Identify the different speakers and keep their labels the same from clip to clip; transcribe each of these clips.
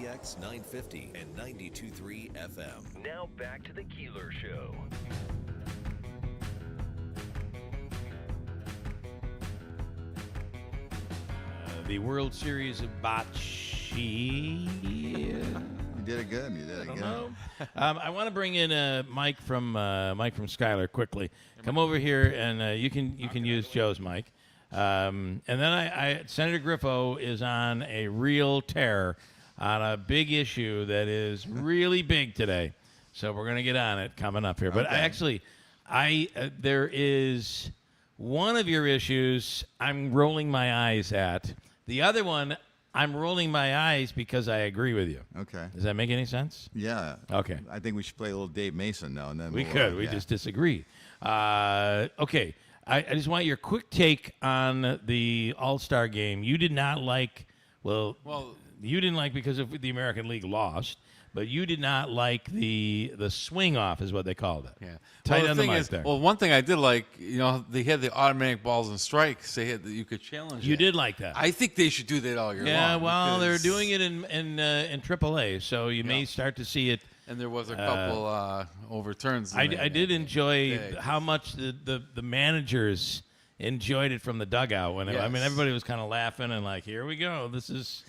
Speaker 1: WIBX 950 and 92.3 FM.
Speaker 2: Now back to the Keeler Show.
Speaker 3: The World Series of Bocce.
Speaker 4: You did it good.
Speaker 3: I want to bring in Mike from Skyler quickly. Come over here, and you can use Joe's mic. And then Senator Griffo is on a real tear on a big issue that is really big today. So we're going to get on it coming up here. But
Speaker 4: Okay.
Speaker 3: there is one of your issues I'm rolling my eyes at. The other one, I'm rolling my eyes because I agree with you.
Speaker 4: Okay.
Speaker 3: Does that make any sense?
Speaker 4: Yeah.
Speaker 3: Okay.
Speaker 4: I think we should play a little Dave Mason now and then.
Speaker 3: We could. We just disagree. Okay. I just want your quick take on the All-Star game. You did not like, well, you didn't like because of the American League lost, but you did not like the swing off is what they called it.
Speaker 5: Yeah.
Speaker 3: Tight
Speaker 5: Well,
Speaker 3: on
Speaker 5: the
Speaker 3: the
Speaker 5: thing
Speaker 3: mic
Speaker 5: is,
Speaker 3: there.
Speaker 5: well, one thing I did like, they had the automatic balls and strikes. They had that you could challenge.
Speaker 3: You
Speaker 5: it.
Speaker 3: did like that.
Speaker 5: I think they should do that all year long.
Speaker 3: Yeah, well, they're
Speaker 5: because-
Speaker 3: doing it in AAA, so you may start to see it.
Speaker 5: And there was a couple overturns. in
Speaker 3: I
Speaker 5: that.
Speaker 3: did enjoy
Speaker 5: Yeah.
Speaker 3: how much the managers enjoyed it from the dugout. When I mean,
Speaker 5: Yes.
Speaker 3: everybody was kind of laughing and like, here we go. This is.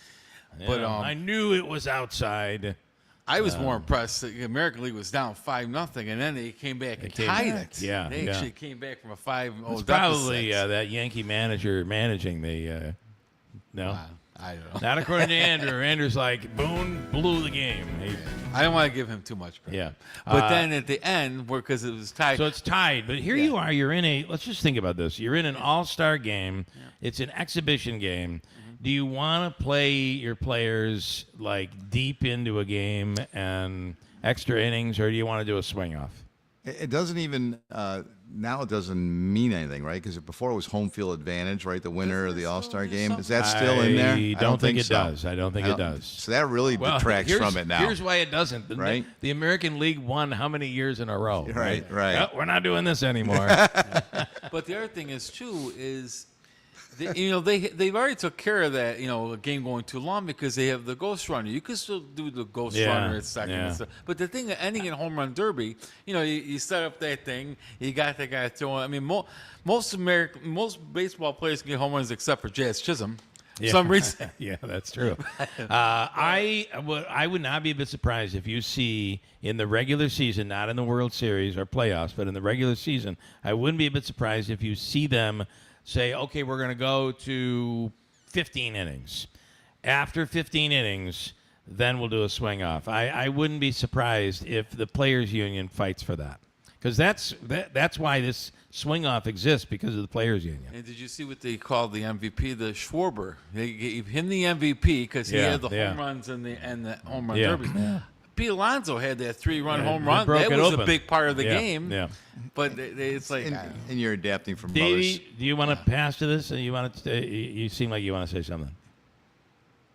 Speaker 5: But,
Speaker 3: I knew it was outside.
Speaker 5: I was more impressed that the American League was down 5-0, and then they came back and
Speaker 3: came
Speaker 5: tied
Speaker 3: back.
Speaker 5: it.
Speaker 3: Yeah,
Speaker 5: they
Speaker 3: yeah.
Speaker 5: actually came back from a 5-0
Speaker 3: It's
Speaker 5: deficit.
Speaker 3: probably that Yankee manager managing the. No,
Speaker 5: I don't know.
Speaker 3: not according to Andrew. Andrew's like Boone blew the game.
Speaker 5: I don't want to give him too much credit.
Speaker 3: Yeah,
Speaker 5: But then at the end, because it was tied,
Speaker 3: so it's tied. But here you are. You're in a. Let's just think about this. You're in an all-star game. It's an exhibition game. Do you want to play your players like deep into a game and extra innings, or do you want to do a swing off?
Speaker 4: It doesn't even now. It doesn't mean anything, right? Because before it was home field advantage, right? The winner of the All-Star game. Is that still in there?
Speaker 3: I don't think it
Speaker 4: so.
Speaker 3: does. I don't think it does.
Speaker 4: So that really detracts
Speaker 3: here's-
Speaker 4: from it now.
Speaker 3: Here's why it doesn't.
Speaker 4: Right?
Speaker 3: The American League won how many years in a row?
Speaker 4: Right.
Speaker 3: Oh, we're not doing this anymore.
Speaker 5: But the other thing is too is, they've already took care of that. A game going too long because they have the ghost runner. You can still do the ghost runner at second.
Speaker 3: yeah.
Speaker 5: And stuff. But the thing, ending in home run derby, you set up that thing. You got that guy throwing. I mean, most baseball players can get home runs except for Jazz Chisholm. For some reason.
Speaker 3: Yeah, that's true. I would not be a bit surprised if you see in the regular season, not in the World Series or playoffs, but in the regular season, I wouldn't be a bit surprised if you see them say, okay, we're going to go to 15 innings. After 15 innings, then we'll do a swing off. I wouldn't be surprised if the Players Union fights for that. Because that's why this swing off exists, because of the Players Union.
Speaker 5: And did you see what they called the MVP? The Schwarber. They gave him the MVP because he had the home runs and the home run derby. Pete Alonso had that 3-run home run.
Speaker 3: broke
Speaker 5: That
Speaker 3: it
Speaker 5: was
Speaker 3: open.
Speaker 5: a big part of the game.
Speaker 3: Yeah.
Speaker 5: But it's like,
Speaker 4: and you're adapting from
Speaker 3: Davey,
Speaker 4: others.
Speaker 3: do you want to pass to this? You seem like you want to say something.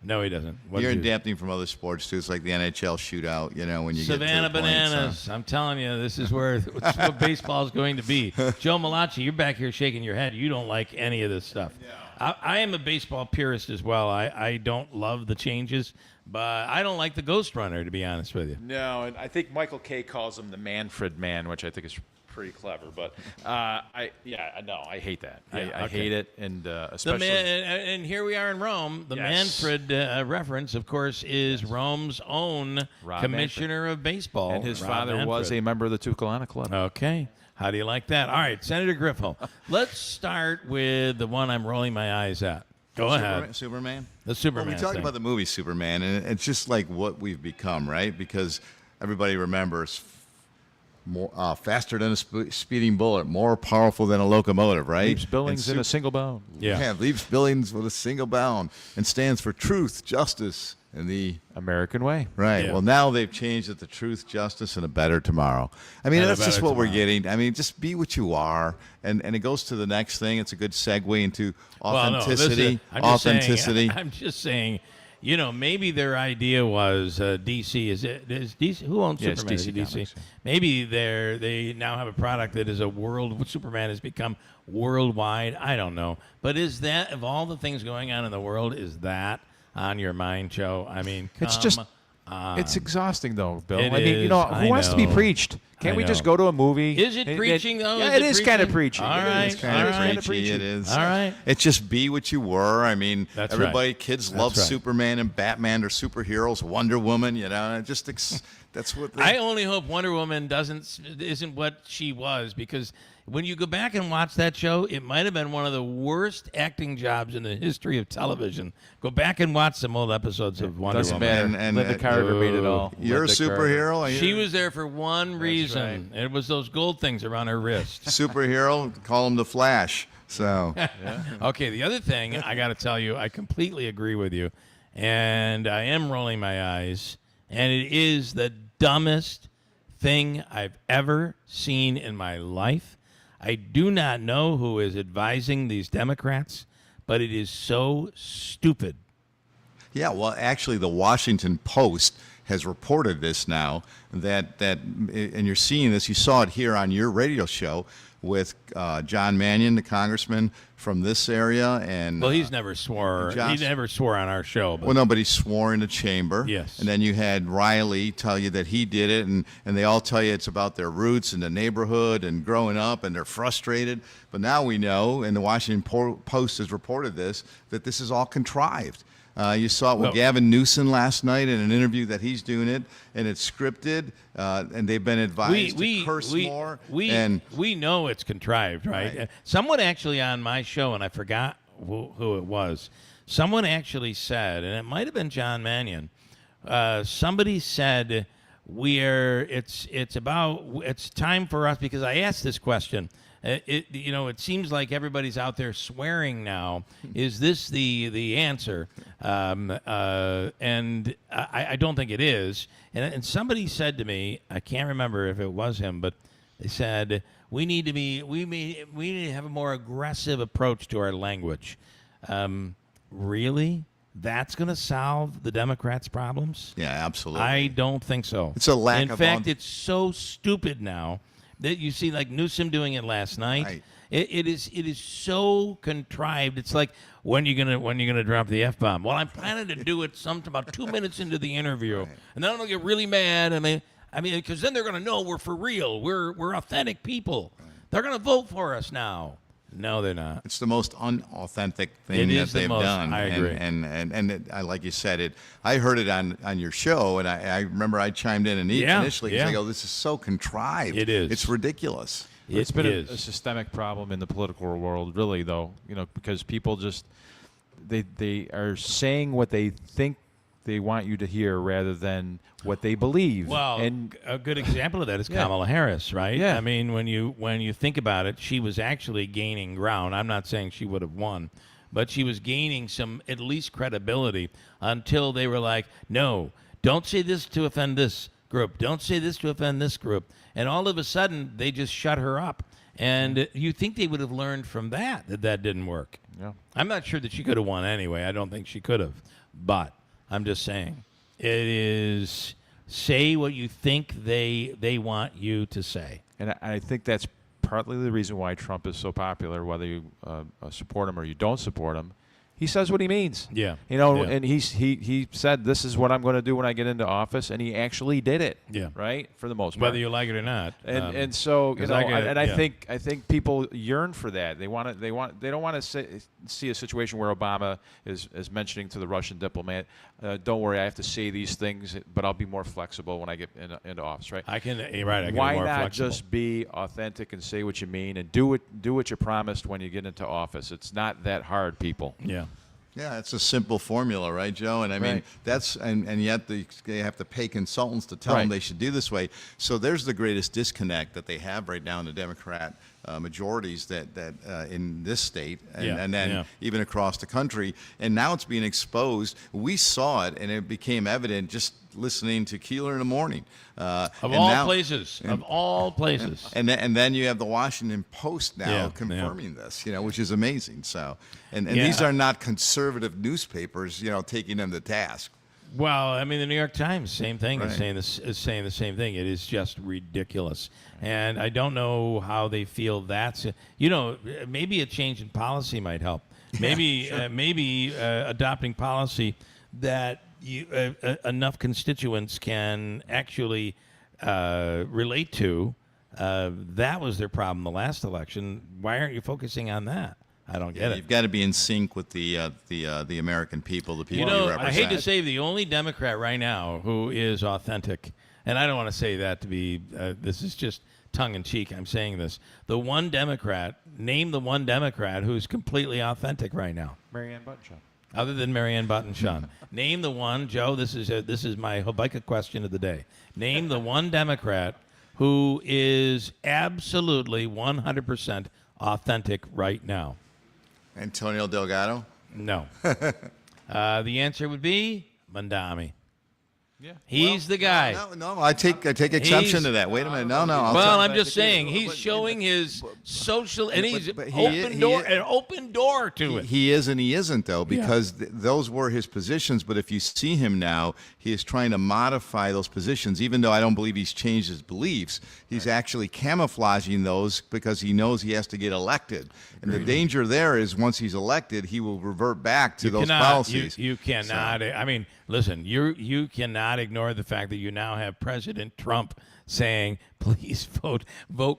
Speaker 3: No, he doesn't.
Speaker 4: You're adapting from other sports too. It's like the NHL shootout, when you
Speaker 3: Savannah
Speaker 4: get to the point,
Speaker 3: Bananas. I'm telling you, this is where what baseball is going to be. Joe Malachi, you're back here shaking your head. You don't like any of this stuff. I am a baseball purist as well. I don't love the changes, but I don't like the ghost runner, to be honest with you.
Speaker 6: No, and I think Michael Kay calls him the Manfred man, which I think is pretty clever. But I hate that. I hate it, and especially.
Speaker 3: And here we are in Rome. The
Speaker 6: Yes.
Speaker 3: Manfred reference, of course, is Rome's own
Speaker 6: Rob
Speaker 3: commissioner of baseball.
Speaker 6: and his
Speaker 3: Rob
Speaker 6: father was
Speaker 3: Manfred.
Speaker 6: a member of the Toccolana Club.
Speaker 3: Okay. How do you like that? All right, Senator Griffo. Let's start with the one I'm rolling my eyes at. Go ahead.
Speaker 4: Superman?
Speaker 3: The Superman
Speaker 4: Well, we talked
Speaker 3: thing.
Speaker 4: about the movie Superman, and it's just like what we've become, right? Because everybody remembers more faster than a speeding bullet, more powerful than a locomotive, right?
Speaker 6: Leaps Billings
Speaker 4: And
Speaker 6: in a single bound.
Speaker 3: Yeah.
Speaker 4: leaps Billings with a single bound, and stands for truth, justice, and the
Speaker 6: American way.
Speaker 4: right.
Speaker 3: Yeah.
Speaker 4: Well, now they've changed it to truth, justice, and a better tomorrow. I mean,
Speaker 3: And a
Speaker 4: that's just
Speaker 3: better
Speaker 4: what we're
Speaker 3: tomorrow.
Speaker 4: getting. I mean, just be what you are, and it goes to the next thing. It's a good segue into
Speaker 3: Well, no,
Speaker 4: authenticity.
Speaker 3: I'm just saying-
Speaker 4: authenticity.
Speaker 3: I'm just saying, maybe their idea was DC. Is DC who owns
Speaker 6: Yeah, it's
Speaker 3: Superman?
Speaker 6: DC
Speaker 3: Is it
Speaker 6: Comics, yeah.
Speaker 3: Maybe they now have a product that is a world. Superman has become worldwide. I don't know, but is that of all the things going on in the world, is that on your mind, Joe? I mean,
Speaker 7: It's
Speaker 3: come
Speaker 7: just
Speaker 3: on.
Speaker 7: it's exhausting, though, Bill.
Speaker 3: It
Speaker 7: I mean,
Speaker 3: is.
Speaker 7: who
Speaker 3: I
Speaker 7: wants to be
Speaker 3: know.
Speaker 7: preached? Can't
Speaker 3: I
Speaker 7: we just
Speaker 3: know.
Speaker 7: go to a movie?
Speaker 3: Is it preaching, though?
Speaker 7: Yeah,
Speaker 3: Is
Speaker 7: it
Speaker 3: it
Speaker 7: is kind of
Speaker 3: preaching?
Speaker 7: preaching.
Speaker 3: All
Speaker 7: It
Speaker 3: right,
Speaker 7: is
Speaker 4: It's kind
Speaker 3: all
Speaker 4: of
Speaker 3: right.
Speaker 7: kinda
Speaker 4: preachy. It is.
Speaker 3: All right.
Speaker 4: It's just be what you were. I mean,
Speaker 3: That's
Speaker 4: everybody,
Speaker 3: right.
Speaker 4: kids
Speaker 3: That's
Speaker 4: love
Speaker 3: right.
Speaker 4: Superman and Batman. Are superheroes. Wonder Woman. You know, and that's what.
Speaker 3: I only hope Wonder Woman isn't what she was, because when you go back and watch that show, it might have been one of the worst acting jobs in the history of television. Go back and watch some old episodes of Wonder
Speaker 7: Doesn't
Speaker 3: Woman.
Speaker 7: matter.
Speaker 4: And-
Speaker 7: Linda Carter made it all.
Speaker 4: You're a
Speaker 7: Linda Carter.
Speaker 4: superhero. Are
Speaker 3: She
Speaker 4: you
Speaker 3: was there for one reason. It was those gold things around her wrist.
Speaker 4: superhero. Call him the Flash. So
Speaker 3: Okay, the other thing I got to tell you, I completely agree with you, and I am rolling my eyes, and it is the dumbest thing I've ever seen in my life. I do not know who is advising these Democrats, but it is so stupid.
Speaker 4: yeah, well, actually, the Washington Post has reported this now. And you're seeing this. You saw it here on your radio show with John Mannion, the congressman from this area, and
Speaker 3: Well, he's never swore.
Speaker 4: Johnson-
Speaker 3: He never swore on our show. But
Speaker 4: well, no, but he swore in the chamber.
Speaker 3: Yes.
Speaker 4: And then you had Riley tell you that he did it, and they all tell you it's about their roots and the neighborhood and growing up, and they're frustrated. But now we know, and the Washington Post has reported this, that this is all contrived. You saw it with
Speaker 3: Well-
Speaker 4: Gavin Newsom last night in an interview that he's doing it, and it's scripted, and they've been advised to curse more. and
Speaker 3: we know it's contrived, right?
Speaker 4: Right.
Speaker 3: Someone actually on my show, and I forgot who it was. Someone actually said, and it might have been John Mannion. Somebody said, it's time for us, because I asked this question. It seems like everybody's out there swearing now. Is this the answer? And I don't think it is. And somebody said to me, I can't remember if it was him, but they said we need to have a more aggressive approach to our language. Really? That's going to solve the Democrats' problems?
Speaker 4: yeah, absolutely.
Speaker 3: I don't think so.
Speaker 4: It's a lack
Speaker 3: In
Speaker 4: of
Speaker 3: fact, it's so stupid now that you see, like Newsom doing it last night.
Speaker 4: Right.
Speaker 3: It is so contrived. It's like, when you gonna drop the F-bomb? Well, I'm planning to do it about 2 minutes into the interview, and then I'm gonna get really mad. I mean, because then they're gonna know we're for real. We're authentic people. They're gonna vote for us now. No, they're not.
Speaker 4: It's the most unauthentic thing
Speaker 3: It
Speaker 4: that
Speaker 3: is the
Speaker 4: they've
Speaker 3: most.
Speaker 4: done.
Speaker 3: I agree.
Speaker 4: And I, like you said, I heard it on your show, and I remember I chimed in
Speaker 3: Yeah,
Speaker 4: initially because
Speaker 3: yeah.
Speaker 4: I go, this is so contrived.
Speaker 3: It is.
Speaker 4: It's ridiculous.
Speaker 7: It's been
Speaker 3: is.
Speaker 7: a systemic problem in the political world, really, though. Because people just they are saying what they think they want you to hear rather than what they believe.
Speaker 3: Well,
Speaker 7: and
Speaker 3: a good example of that is
Speaker 7: Yeah.
Speaker 3: Kamala Harris, right?
Speaker 7: Yeah.
Speaker 3: I mean, when you think about it, she was actually gaining ground. I'm not saying she would have won, but she was gaining some at least credibility until they were like, no, don't say this to offend this group. Don't say this to offend this group. And all of a sudden, they just shut her up. And you think they would have learned from that didn't work.
Speaker 7: Yeah.
Speaker 3: I'm not sure that she could have won anyway. I don't think she could have. But I'm just saying, it is say what you think they want you to say.
Speaker 7: And I think that's partly the reason why Trump is so popular, whether you support him or you don't support him. He says what he means.
Speaker 3: Yeah.
Speaker 7: Yeah.
Speaker 3: Yeah.
Speaker 7: And he said, this is what I'm going to do when I get into office, and he actually did it.
Speaker 3: Yeah.
Speaker 7: Right? For the most part.
Speaker 3: Whether you like it or not.
Speaker 7: And so
Speaker 3: 'cause I
Speaker 7: think people yearn for that. They don't want to see a situation where Obama is mentioning to the Russian diplomat, don't worry, I have to say these things, but I'll be more flexible when I get into office, right?
Speaker 3: I can be
Speaker 7: Why
Speaker 3: more
Speaker 7: not
Speaker 3: flexible.
Speaker 7: just be authentic and say what you mean and do what you promised when you get into office? It's not that hard, people.
Speaker 3: Yeah.
Speaker 4: Yeah, it's a simple formula, right, Joe? And I mean,
Speaker 7: Right.
Speaker 4: that's and yet they have to pay consultants to tell them
Speaker 7: Right.
Speaker 4: they should do this way. So there's the greatest disconnect that they have right now in the Democrat majorities that in this state and then even across the country. And now it's being exposed. We saw it, and it became evident just listening to Keeler in the morning.
Speaker 3: Of
Speaker 4: and
Speaker 3: all
Speaker 4: now-
Speaker 3: places. Of all places.
Speaker 4: And then you have the Washington Post now
Speaker 3: Yeah,
Speaker 4: confirming this, which is amazing. So, and
Speaker 3: Yeah.
Speaker 4: these are not conservative newspapers, taking them to task.
Speaker 3: Well, I mean, the New York Times, same thing,
Speaker 4: Right.
Speaker 3: is saying the same thing. It is just ridiculous. And I don't know how they feel that's, maybe a change in policy might help. Maybe adopting policy that enough constituents can actually relate to. That was their problem the last election. Why aren't you focusing on that? I don't get it.
Speaker 4: You've got to be in sync with the American people, the people you represent.
Speaker 3: I hate to say the only Democrat right now who is authentic, and I don't want to say that to be, this is just tongue-in-cheek, I'm saying this. Name the one Democrat who's completely authentic right now.
Speaker 7: Marianne Buttonshot.
Speaker 3: Other than Marianne Buttonshot. Name the one, Joe, this is my Habakkuk question of the day. Name the one Democrat who is absolutely 100% authentic right now.
Speaker 4: Antonio Delgado?
Speaker 3: No. The answer would be Mandami.
Speaker 7: Yeah.
Speaker 3: He's the guy.
Speaker 4: No, I take exception to that. Wait a minute. No.
Speaker 3: I'm just saying he's showing his social, and he's an open door to it.
Speaker 4: He is and he isn't, though, because those were his positions. But if you see him now, he is trying to modify those positions. Even though I don't believe he's changed his beliefs, he's actually camouflaging those because he knows he has to get elected. And the danger there is once he's elected, he will revert back to those policies.
Speaker 3: You cannot. So. I mean, listen, you cannot ignore the fact that you now have President Trump saying, please vote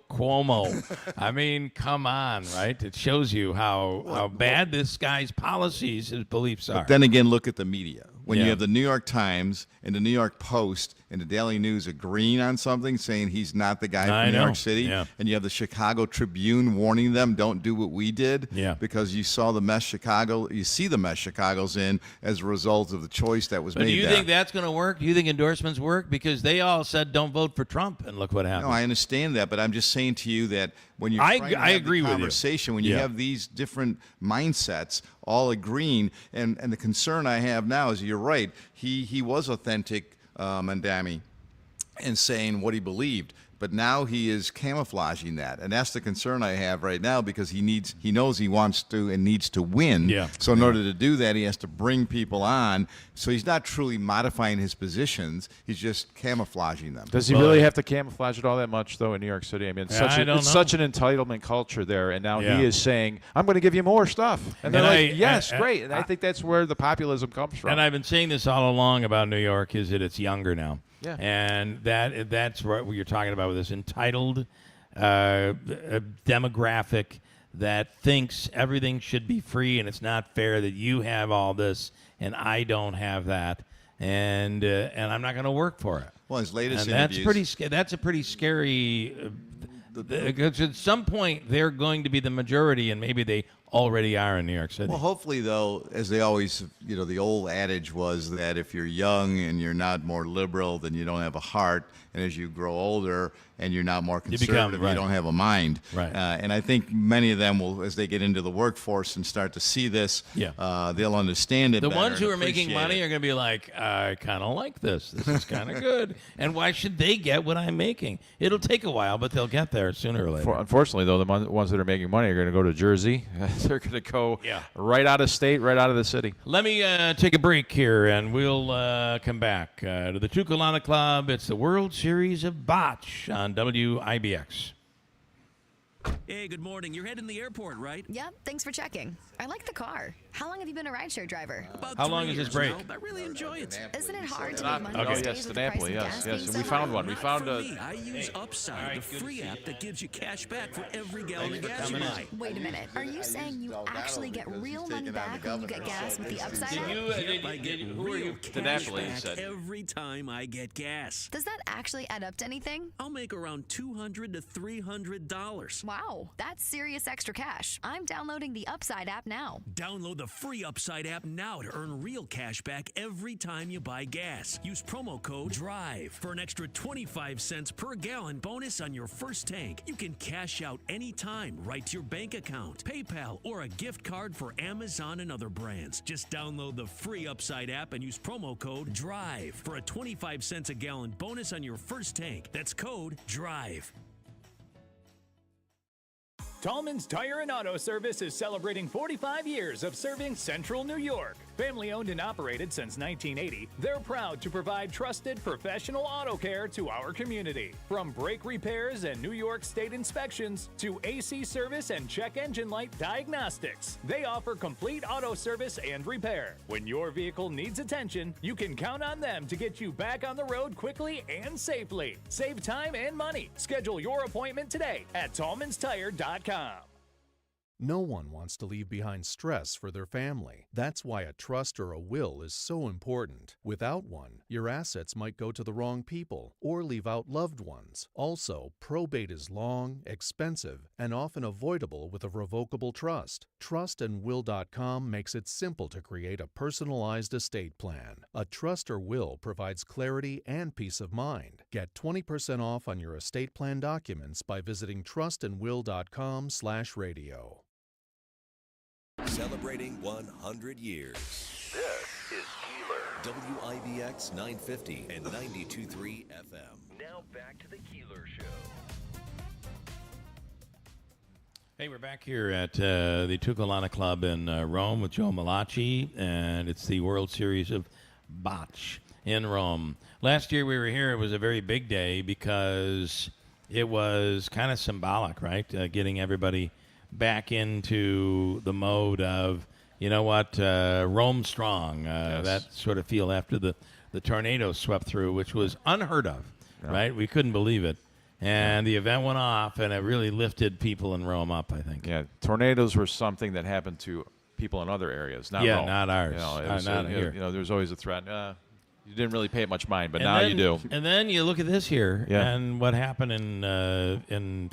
Speaker 3: Cuomo. I mean, come on, right? It shows you how bad this guy's policies, his beliefs are.
Speaker 4: But then again, look at the media. When you have the New York Times and the New York Post and the Daily News agreeing on something, saying he's not the guy from New York City, and you have the Chicago Tribune warning them, don't do what we did, because you saw the mess Chicago's in as a result of the choice that was made there.
Speaker 3: Do you think that's going to work? Do you think endorsements work? Because they all said don't vote for Trump, and look what happened.
Speaker 4: No, I understand that, but I'm just saying to you that when you're
Speaker 3: I
Speaker 4: trying to have
Speaker 3: agree
Speaker 4: the
Speaker 3: with you.
Speaker 4: conversation, when you have these different mindsets all agreeing, and the concern I have now is you're right, he was authentic, Mandami, and saying what he believed. But now he is camouflaging that, and that's the concern I have right now because he knows he wants to and needs to win.
Speaker 3: Yeah.
Speaker 4: So in order to do that, he has to bring people on. So he's not truly modifying his positions; he's just camouflaging them.
Speaker 7: Does he really have to camouflage it all that much, though, in New York City? I mean, it's such an entitlement culture there, and now he is saying, "I'm going to give you more stuff," and they're like, "Yes, great." And I think that's where the populism comes from.
Speaker 3: And I've been saying this all along about New York: is that it's younger now.
Speaker 7: Yeah.
Speaker 3: And that's what you're talking about with this entitled demographic that thinks everything should be free and it's not fair that you have all this and I don't have that, and I'm not going to work for it.
Speaker 4: Well, his latest
Speaker 3: interviews. That's a pretty scary. Because at some point they're going to be the majority, and maybe they already are in New York City.
Speaker 4: Well, hopefully, though, as they always, the old adage was that if you're young and you're not more liberal, then you don't have a heart. And as you grow older and you're not more conservative, you don't have a mind.
Speaker 3: Right.
Speaker 4: And I think many of them will, as they get into the workforce and start to see this, they'll understand it
Speaker 3: The
Speaker 4: better
Speaker 3: ones who
Speaker 4: and
Speaker 3: are making money are going to be like, I kind of like this. This is kind of good. And why should they get what I'm making? It'll take a while, but they'll get there sooner or later.
Speaker 7: Unfortunately, though, the ones that are making money are going to go to Jersey. They're going to go right out of state, right out of the city.
Speaker 3: Let me take a break here, and we'll come back to the Toccolana Club. It's the World Series of Bocce on WIBX.
Speaker 8: Hey, good morning. You're heading to the airport, right?
Speaker 9: Yep, thanks for checking. I like the car. How long have you been a rideshare driver?
Speaker 8: About
Speaker 3: How
Speaker 8: 3
Speaker 3: long is
Speaker 8: years
Speaker 3: this break?
Speaker 8: now. I really enjoy it.
Speaker 9: Isn't it hard to make money
Speaker 7: Oh,
Speaker 9: these
Speaker 7: yes,
Speaker 9: days
Speaker 7: the
Speaker 9: with the price
Speaker 7: Napoli,
Speaker 9: of
Speaker 7: yes,
Speaker 9: gas
Speaker 7: yes.
Speaker 9: being
Speaker 7: We
Speaker 9: so
Speaker 7: found
Speaker 9: high?
Speaker 7: one. We
Speaker 8: Not
Speaker 7: found
Speaker 8: for
Speaker 7: a.
Speaker 8: me. I use Upside, the free app that gives you cash back for every gallon of gas you buy.
Speaker 9: Wait a minute. Are you saying you actually get real money back when you get gas with the Upside app?
Speaker 8: I get
Speaker 3: who are you?
Speaker 8: real
Speaker 7: The
Speaker 8: cash
Speaker 7: Napoli, you
Speaker 8: back
Speaker 7: said.
Speaker 8: every time I get gas.
Speaker 9: Does that actually add up to anything?
Speaker 8: I'll make around $200 to $300.
Speaker 9: Wow, that's serious extra cash. I'm downloading the Upside app now.
Speaker 8: Download the free Upside app now to earn real cash back every time you buy gas. Use promo code DRIVE for an extra 25 cents per gallon bonus on your first tank. You can cash out anytime right to your bank account, PayPal, or a gift card for Amazon and other brands. Just download the free Upside app and use promo code DRIVE for a 25 cents a gallon bonus on your first tank. That's code DRIVE.
Speaker 10: Tallman's Tire and Auto Service is celebrating 45 years of serving Central New York. Family owned and operated since 1980, they're proud to provide trusted professional auto care to our community. From brake repairs and New York State inspections to AC service and check engine light diagnostics, they offer complete auto service and repair. When your vehicle needs attention, you can count on them to get you back on the road quickly and safely. Save time and money. Schedule your appointment today at TallmansTire.com.
Speaker 11: No one wants to leave behind stress for their family. That's why a trust or a will is so important. Without one, your assets might go to the wrong people or leave out loved ones. Also, probate is long, expensive, and often avoidable with a revocable trust. Trustandwill.com makes it simple to create a personalized estate plan. A trust or will provides clarity and peace of mind. Get 20% off on your estate plan documents by visiting trustandwill.com/radio.
Speaker 1: Celebrating 100 years.
Speaker 2: This is Keeler.
Speaker 1: WIBX 950 and 92.3 FM.
Speaker 2: Now back to the Keeler Show.
Speaker 3: Hey, we're back here at the Toccolana Club in Rome with Joe Malachi, and it's the World Series of Bocce in Rome. Last year we were here. It was a very big day because it was kind of symbolic, right? Getting everybody back into the mode of, you know what, Rome strong,
Speaker 7: Yes.
Speaker 3: that sort of feel after the tornado swept through, which was unheard of, right? We couldn't believe it. And the event went off, and it really lifted people in Rome up, I think.
Speaker 7: Yeah, tornadoes were something that happened to people in other areas, not Rome.
Speaker 3: not ours.
Speaker 7: You know,
Speaker 3: Not here.
Speaker 7: You know, there's always a threat. You didn't really pay it much mind, but
Speaker 3: And
Speaker 7: now
Speaker 3: then,
Speaker 7: you do.
Speaker 3: And then you look at this here,
Speaker 7: Yeah.
Speaker 3: and what happened in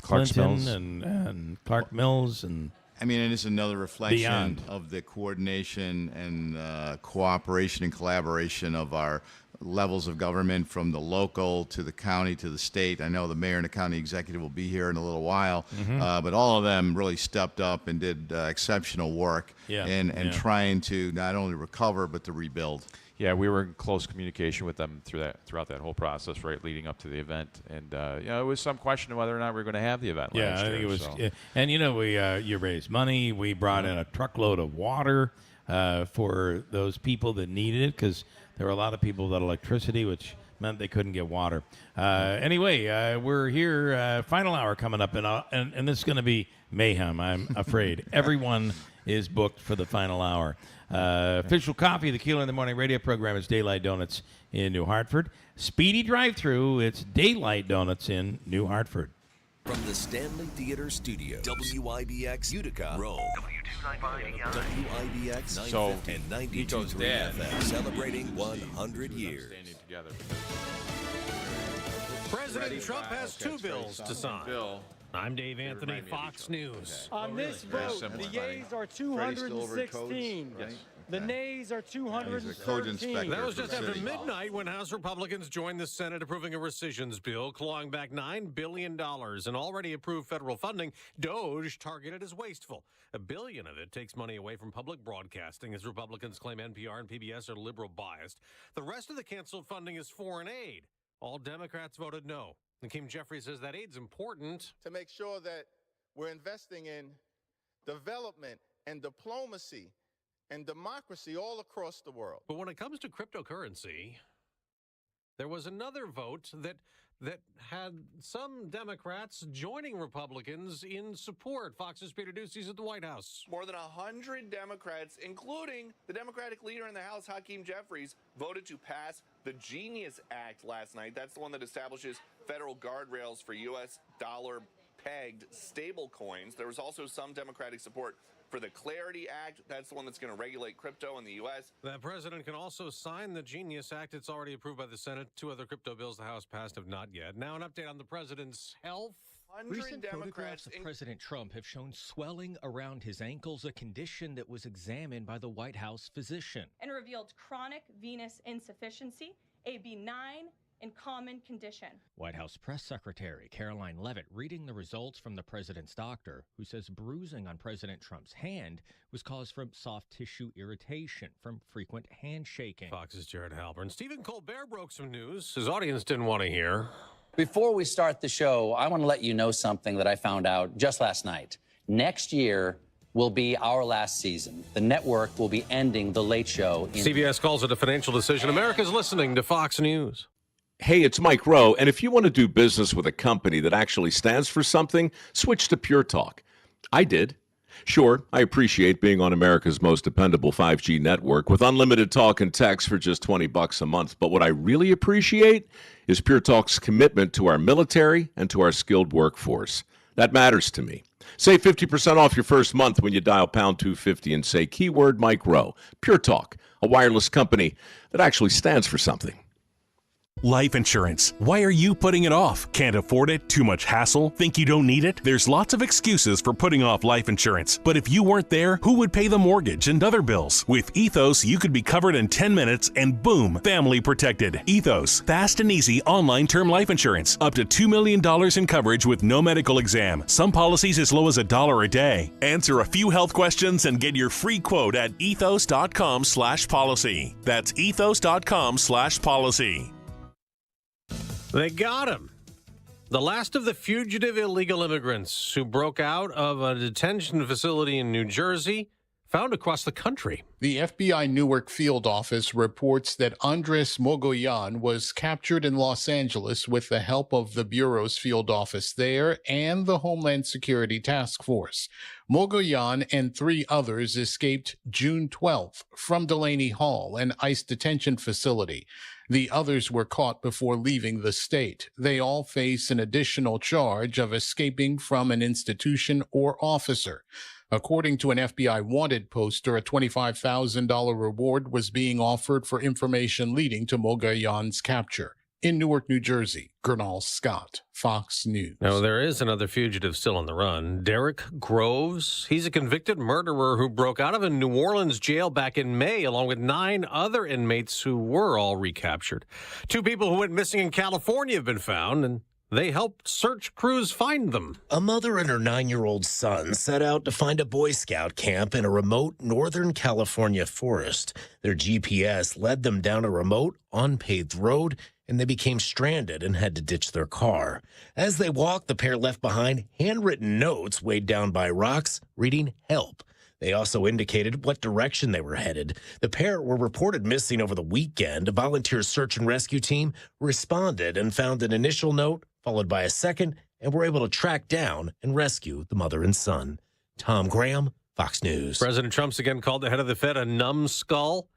Speaker 7: Clark's
Speaker 3: Clinton
Speaker 7: Mills.
Speaker 3: and Clark Mills, and
Speaker 4: I mean, and it's another reflection
Speaker 3: Beyond.
Speaker 4: of the coordination and cooperation and collaboration of our levels of government, from the local to the county to the state. I know the mayor and the county executive will be here in a little while, but all of them really stepped up and did exceptional work in trying to not only recover but to rebuild.
Speaker 7: Yeah, we were in close communication with them throughout that whole process, right, leading up to the event. And, you know, it was some question of whether or not we were going to have the event last year.
Speaker 3: I think it was.
Speaker 7: so.
Speaker 3: Yeah. And, you know, you raised money. We brought in a truckload of water for those people that needed it, because there were a lot of people without electricity, which meant they couldn't get water. Anyway, we're here, final hour coming up, and this is going to be mayhem, I'm afraid. Everyone is booked for the final hour. Official coffee of the Keeler in the Morning radio program is Daylight Donuts in New Hartford. Speedy drive-through, it's Daylight Donuts in New Hartford.
Speaker 1: From the Stanley Theater Studio, WIBX Utica, Rome. WIBX 950 and 92.3 FM. Celebrating 100 years.
Speaker 7: Standing together.
Speaker 12: President Trump has two bills to sign. I'm Dave Anthony, Fox News.
Speaker 13: On this vote, the yeas are 216. The nays are 213.
Speaker 12: That was just after midnight when House Republicans joined the Senate approving a rescissions bill clawing back $9 billion in already approved federal funding DOJ targeted as wasteful. $1 billion of it takes money away from public broadcasting, as Republicans claim NPR and PBS are liberal biased. The rest of the canceled funding is foreign aid. All Democrats voted no. Hakeem Jeffries says that aid's important
Speaker 14: to make sure that we're investing in development and diplomacy and democracy all across the world.
Speaker 12: But when it comes to cryptocurrency, there was another vote that had some Democrats joining Republicans in support. Fox's Peter Ducey's at the White House.
Speaker 15: More than 100 Democrats, including the Democratic leader in the House, Hakeem Jeffries, voted to pass the Genius Act last night. That's the one that establishes federal guardrails for U.S. dollar-pegged stable coins. There was also some Democratic support for the Clarity Act. That's the one that's going to regulate crypto in the U.S.
Speaker 12: The president can also sign the Genius Act. It's already approved by the Senate. Two other crypto bills the House passed have not yet. Now an update on the president's health.
Speaker 16: Recent photographs of President Trump have shown swelling around his ankles, a condition that was examined by the White House physician.
Speaker 17: And revealed chronic venous insufficiency, a benign and common condition.
Speaker 16: White House Press Secretary Caroline Leavitt reading the results from the president's doctor, who says bruising on President Trump's hand was caused from soft tissue irritation from frequent handshaking.
Speaker 12: Fox's Jared Halpern. Stephen Colbert broke some news his audience didn't want to hear.
Speaker 18: Before we start the show, I want to let you know something that I found out just last night. Next year, will be our last season. The network will be ending The Late Show.
Speaker 12: CBS calls it a financial decision. America's listening to Fox News.
Speaker 19: Hey, it's Mike Rowe, and if you want to do business with a company that actually stands for something, switch to Pure Talk. I did. Sure, I appreciate being on America's most dependable 5G network with unlimited talk and text for just $20 a month. But what I really appreciate is Pure Talk's commitment to our military and to our skilled workforce. That matters to me. Save 50% off your first month when you dial pound 250 and say keyword Mike Rowe. Pure Talk, a wireless company that actually stands for something.
Speaker 20: Life insurance. Why are you putting it off? Can't afford it? Too much hassle? Think you don't need it? There's lots of excuses for putting off life insurance. But if you weren't there, who would pay the mortgage and other bills? With Ethos, you could be covered in 10 minutes and boom, family protected. Ethos, fast and easy online term life insurance. Up to $2 million in coverage with no medical exam. Some policies as low as $1 a day. Answer a few health questions and get your free quote at ethos.com/policy. That's ethos.com/policy.
Speaker 12: They got him. The last of the fugitive illegal immigrants who broke out of a detention facility in New Jersey found across the country.
Speaker 21: The FBI Newark field office reports that Andres Mogollon was captured in Los Angeles with the help of the Bureau's field office there and the Homeland Security Task Force. Mogollon and 3 others escaped June 12th from Delaney Hall, an ICE detention facility. The others were caught before leaving the state. They all face an additional charge of escaping from an institution or officer. According to an FBI wanted poster, a $25,000 reward was being offered for information leading to Mogollon's capture. In Newark, New Jersey, Gernal Scott, Fox News.
Speaker 12: Now, there is another fugitive still on the run. Derek Groves. He's a convicted murderer who broke out of a New Orleans jail back in May, along with 9 other inmates who were all recaptured. 2 people who went missing in California have been found, and they helped search crews find them.
Speaker 22: A mother and her 9-year-old son set out to find a Boy Scout camp in a remote Northern California forest. Their GPS led them down a remote, unpaved road, and they became stranded and had to ditch their car. As they walked, the pair left behind handwritten notes weighed down by rocks, reading help. They also indicated what direction they were headed. The pair were reported missing over the weekend. A volunteer search and rescue team responded and found an initial note, followed by a second, and were able to track down and rescue the mother and son. Tom Graham, Fox News.
Speaker 12: President Trump's again called the head of the Fed a numbskull.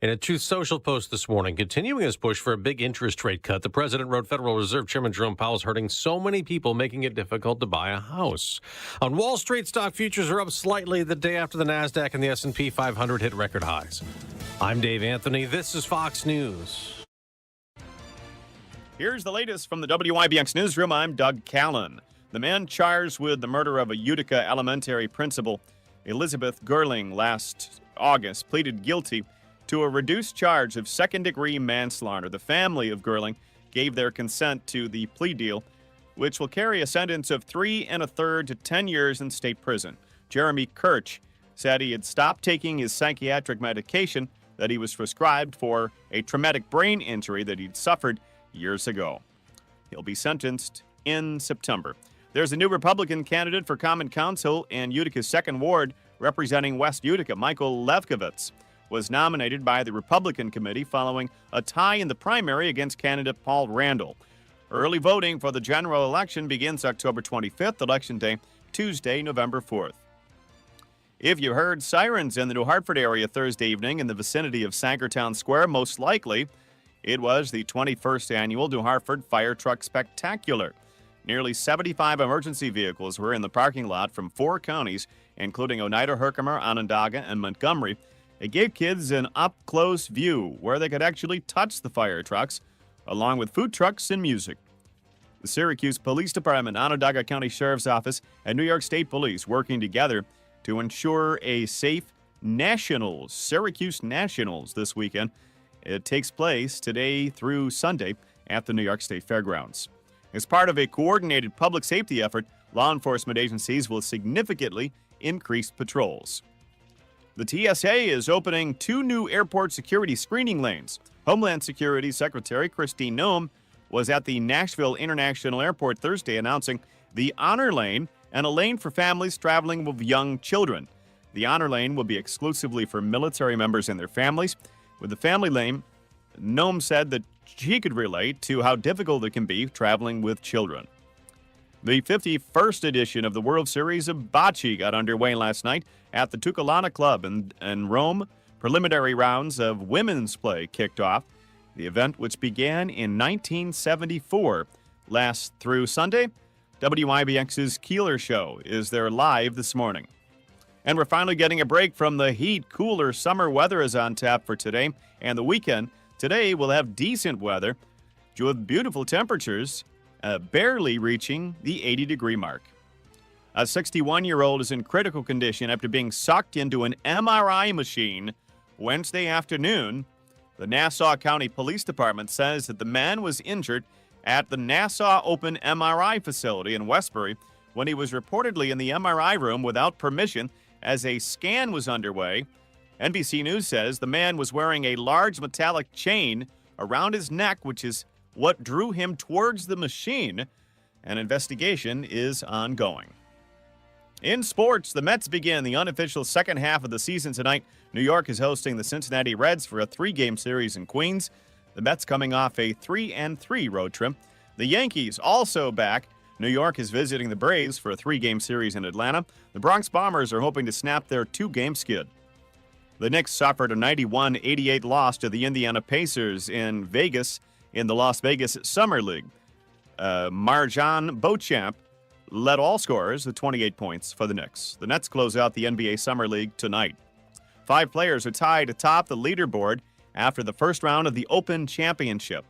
Speaker 12: In a Truth Social post this morning, continuing his push for a big interest rate cut, the president wrote Federal Reserve Chairman Jerome Powell is hurting so many people, making it difficult to buy a house. On Wall Street, stock futures are up slightly the day after the NASDAQ and the S&P 500 hit record highs. I'm Dave Anthony. This is Fox News.
Speaker 23: Here's the latest from the WIBX newsroom. I'm Doug Callan. The man charged with the murder of a Utica elementary principal, Elizabeth Gerling, last August, pleaded guilty to a reduced charge of second-degree manslaughter. The family of Gerling gave their consent to the plea deal, which will carry a sentence of 3 1/3 to 10 years in state prison. Jeremy Kirch said he had stopped taking his psychiatric medication that he was prescribed for a traumatic brain injury that he'd suffered years ago. He'll be sentenced in September. There's a new Republican candidate for Common Council in Utica's 2nd Ward representing West Utica. Michael Lefkowitz was nominated by the Republican committee following a tie in the primary against candidate Paul Randall. Early voting for the general election begins October 25th, Election Day, Tuesday, November 4th. If you heard sirens in the New Hartford area Thursday evening in the vicinity of Sangertown Square, most likely it was the 21st annual New Hartford Fire Truck Spectacular. Nearly 75 emergency vehicles were in the parking lot from 4 counties, including Oneida, Herkimer, Onondaga, and Montgomery. It gave kids an up-close view where they could actually touch the fire trucks, along with food trucks and music. The Syracuse Police Department, Onondaga County Sheriff's Office, and New York State Police working together to ensure a safe Nationals, Syracuse Nationals this weekend. It takes place today through Sunday at the New York State Fairgrounds. As part of a coordinated public safety effort, law enforcement agencies will significantly increase patrols. The TSA is opening 2 new airport security screening lanes. Homeland Security Secretary Christine Noem was at the Nashville International Airport Thursday announcing the Honor Lane and a lane for families traveling with young children. The honor lane will be exclusively for military members and their families. With the family lane, Noam said that she could relate to how difficult it can be traveling with children. The 51st edition of the World Series of Bocce got underway last night at the Toccolana Club in Rome. Preliminary rounds of women's play kicked off. The event, which began in 1974, lasts through Sunday. WIBX's Keeler show is there live this morning. And we're finally getting a break from the heat. Cooler summer weather is on tap for today and the weekend. Today we'll have decent weather with beautiful temperatures, barely reaching the 80-degree mark. A 61-year-old is in critical condition after being sucked into an MRI machine Wednesday afternoon. The Nassau County Police Department says that the man was injured at the Nassau Open MRI facility in Westbury when he was reportedly in the MRI room without permission as a scan was underway. NBC News says the man was wearing a large metallic chain around his neck, which is what drew him towards the machine. An investigation is ongoing. In sports, the Mets begin the unofficial second half of the season tonight. New York is hosting the Cincinnati Reds for a 3-game series in Queens. The Mets coming off a 3-3 road trip. The Yankees also back. New York is visiting the Braves for a 3-game series in Atlanta. The Bronx Bombers are hoping to snap their 2-game skid. The Knicks suffered a 91-88 loss to the Indiana Pacers in Vegas in the Las Vegas Summer League. Marjan Beauchamp led all scorers with 28 points for the Knicks. The Nets close out the NBA Summer League tonight. 5 players are tied atop the leaderboard after the first round of the Open Championship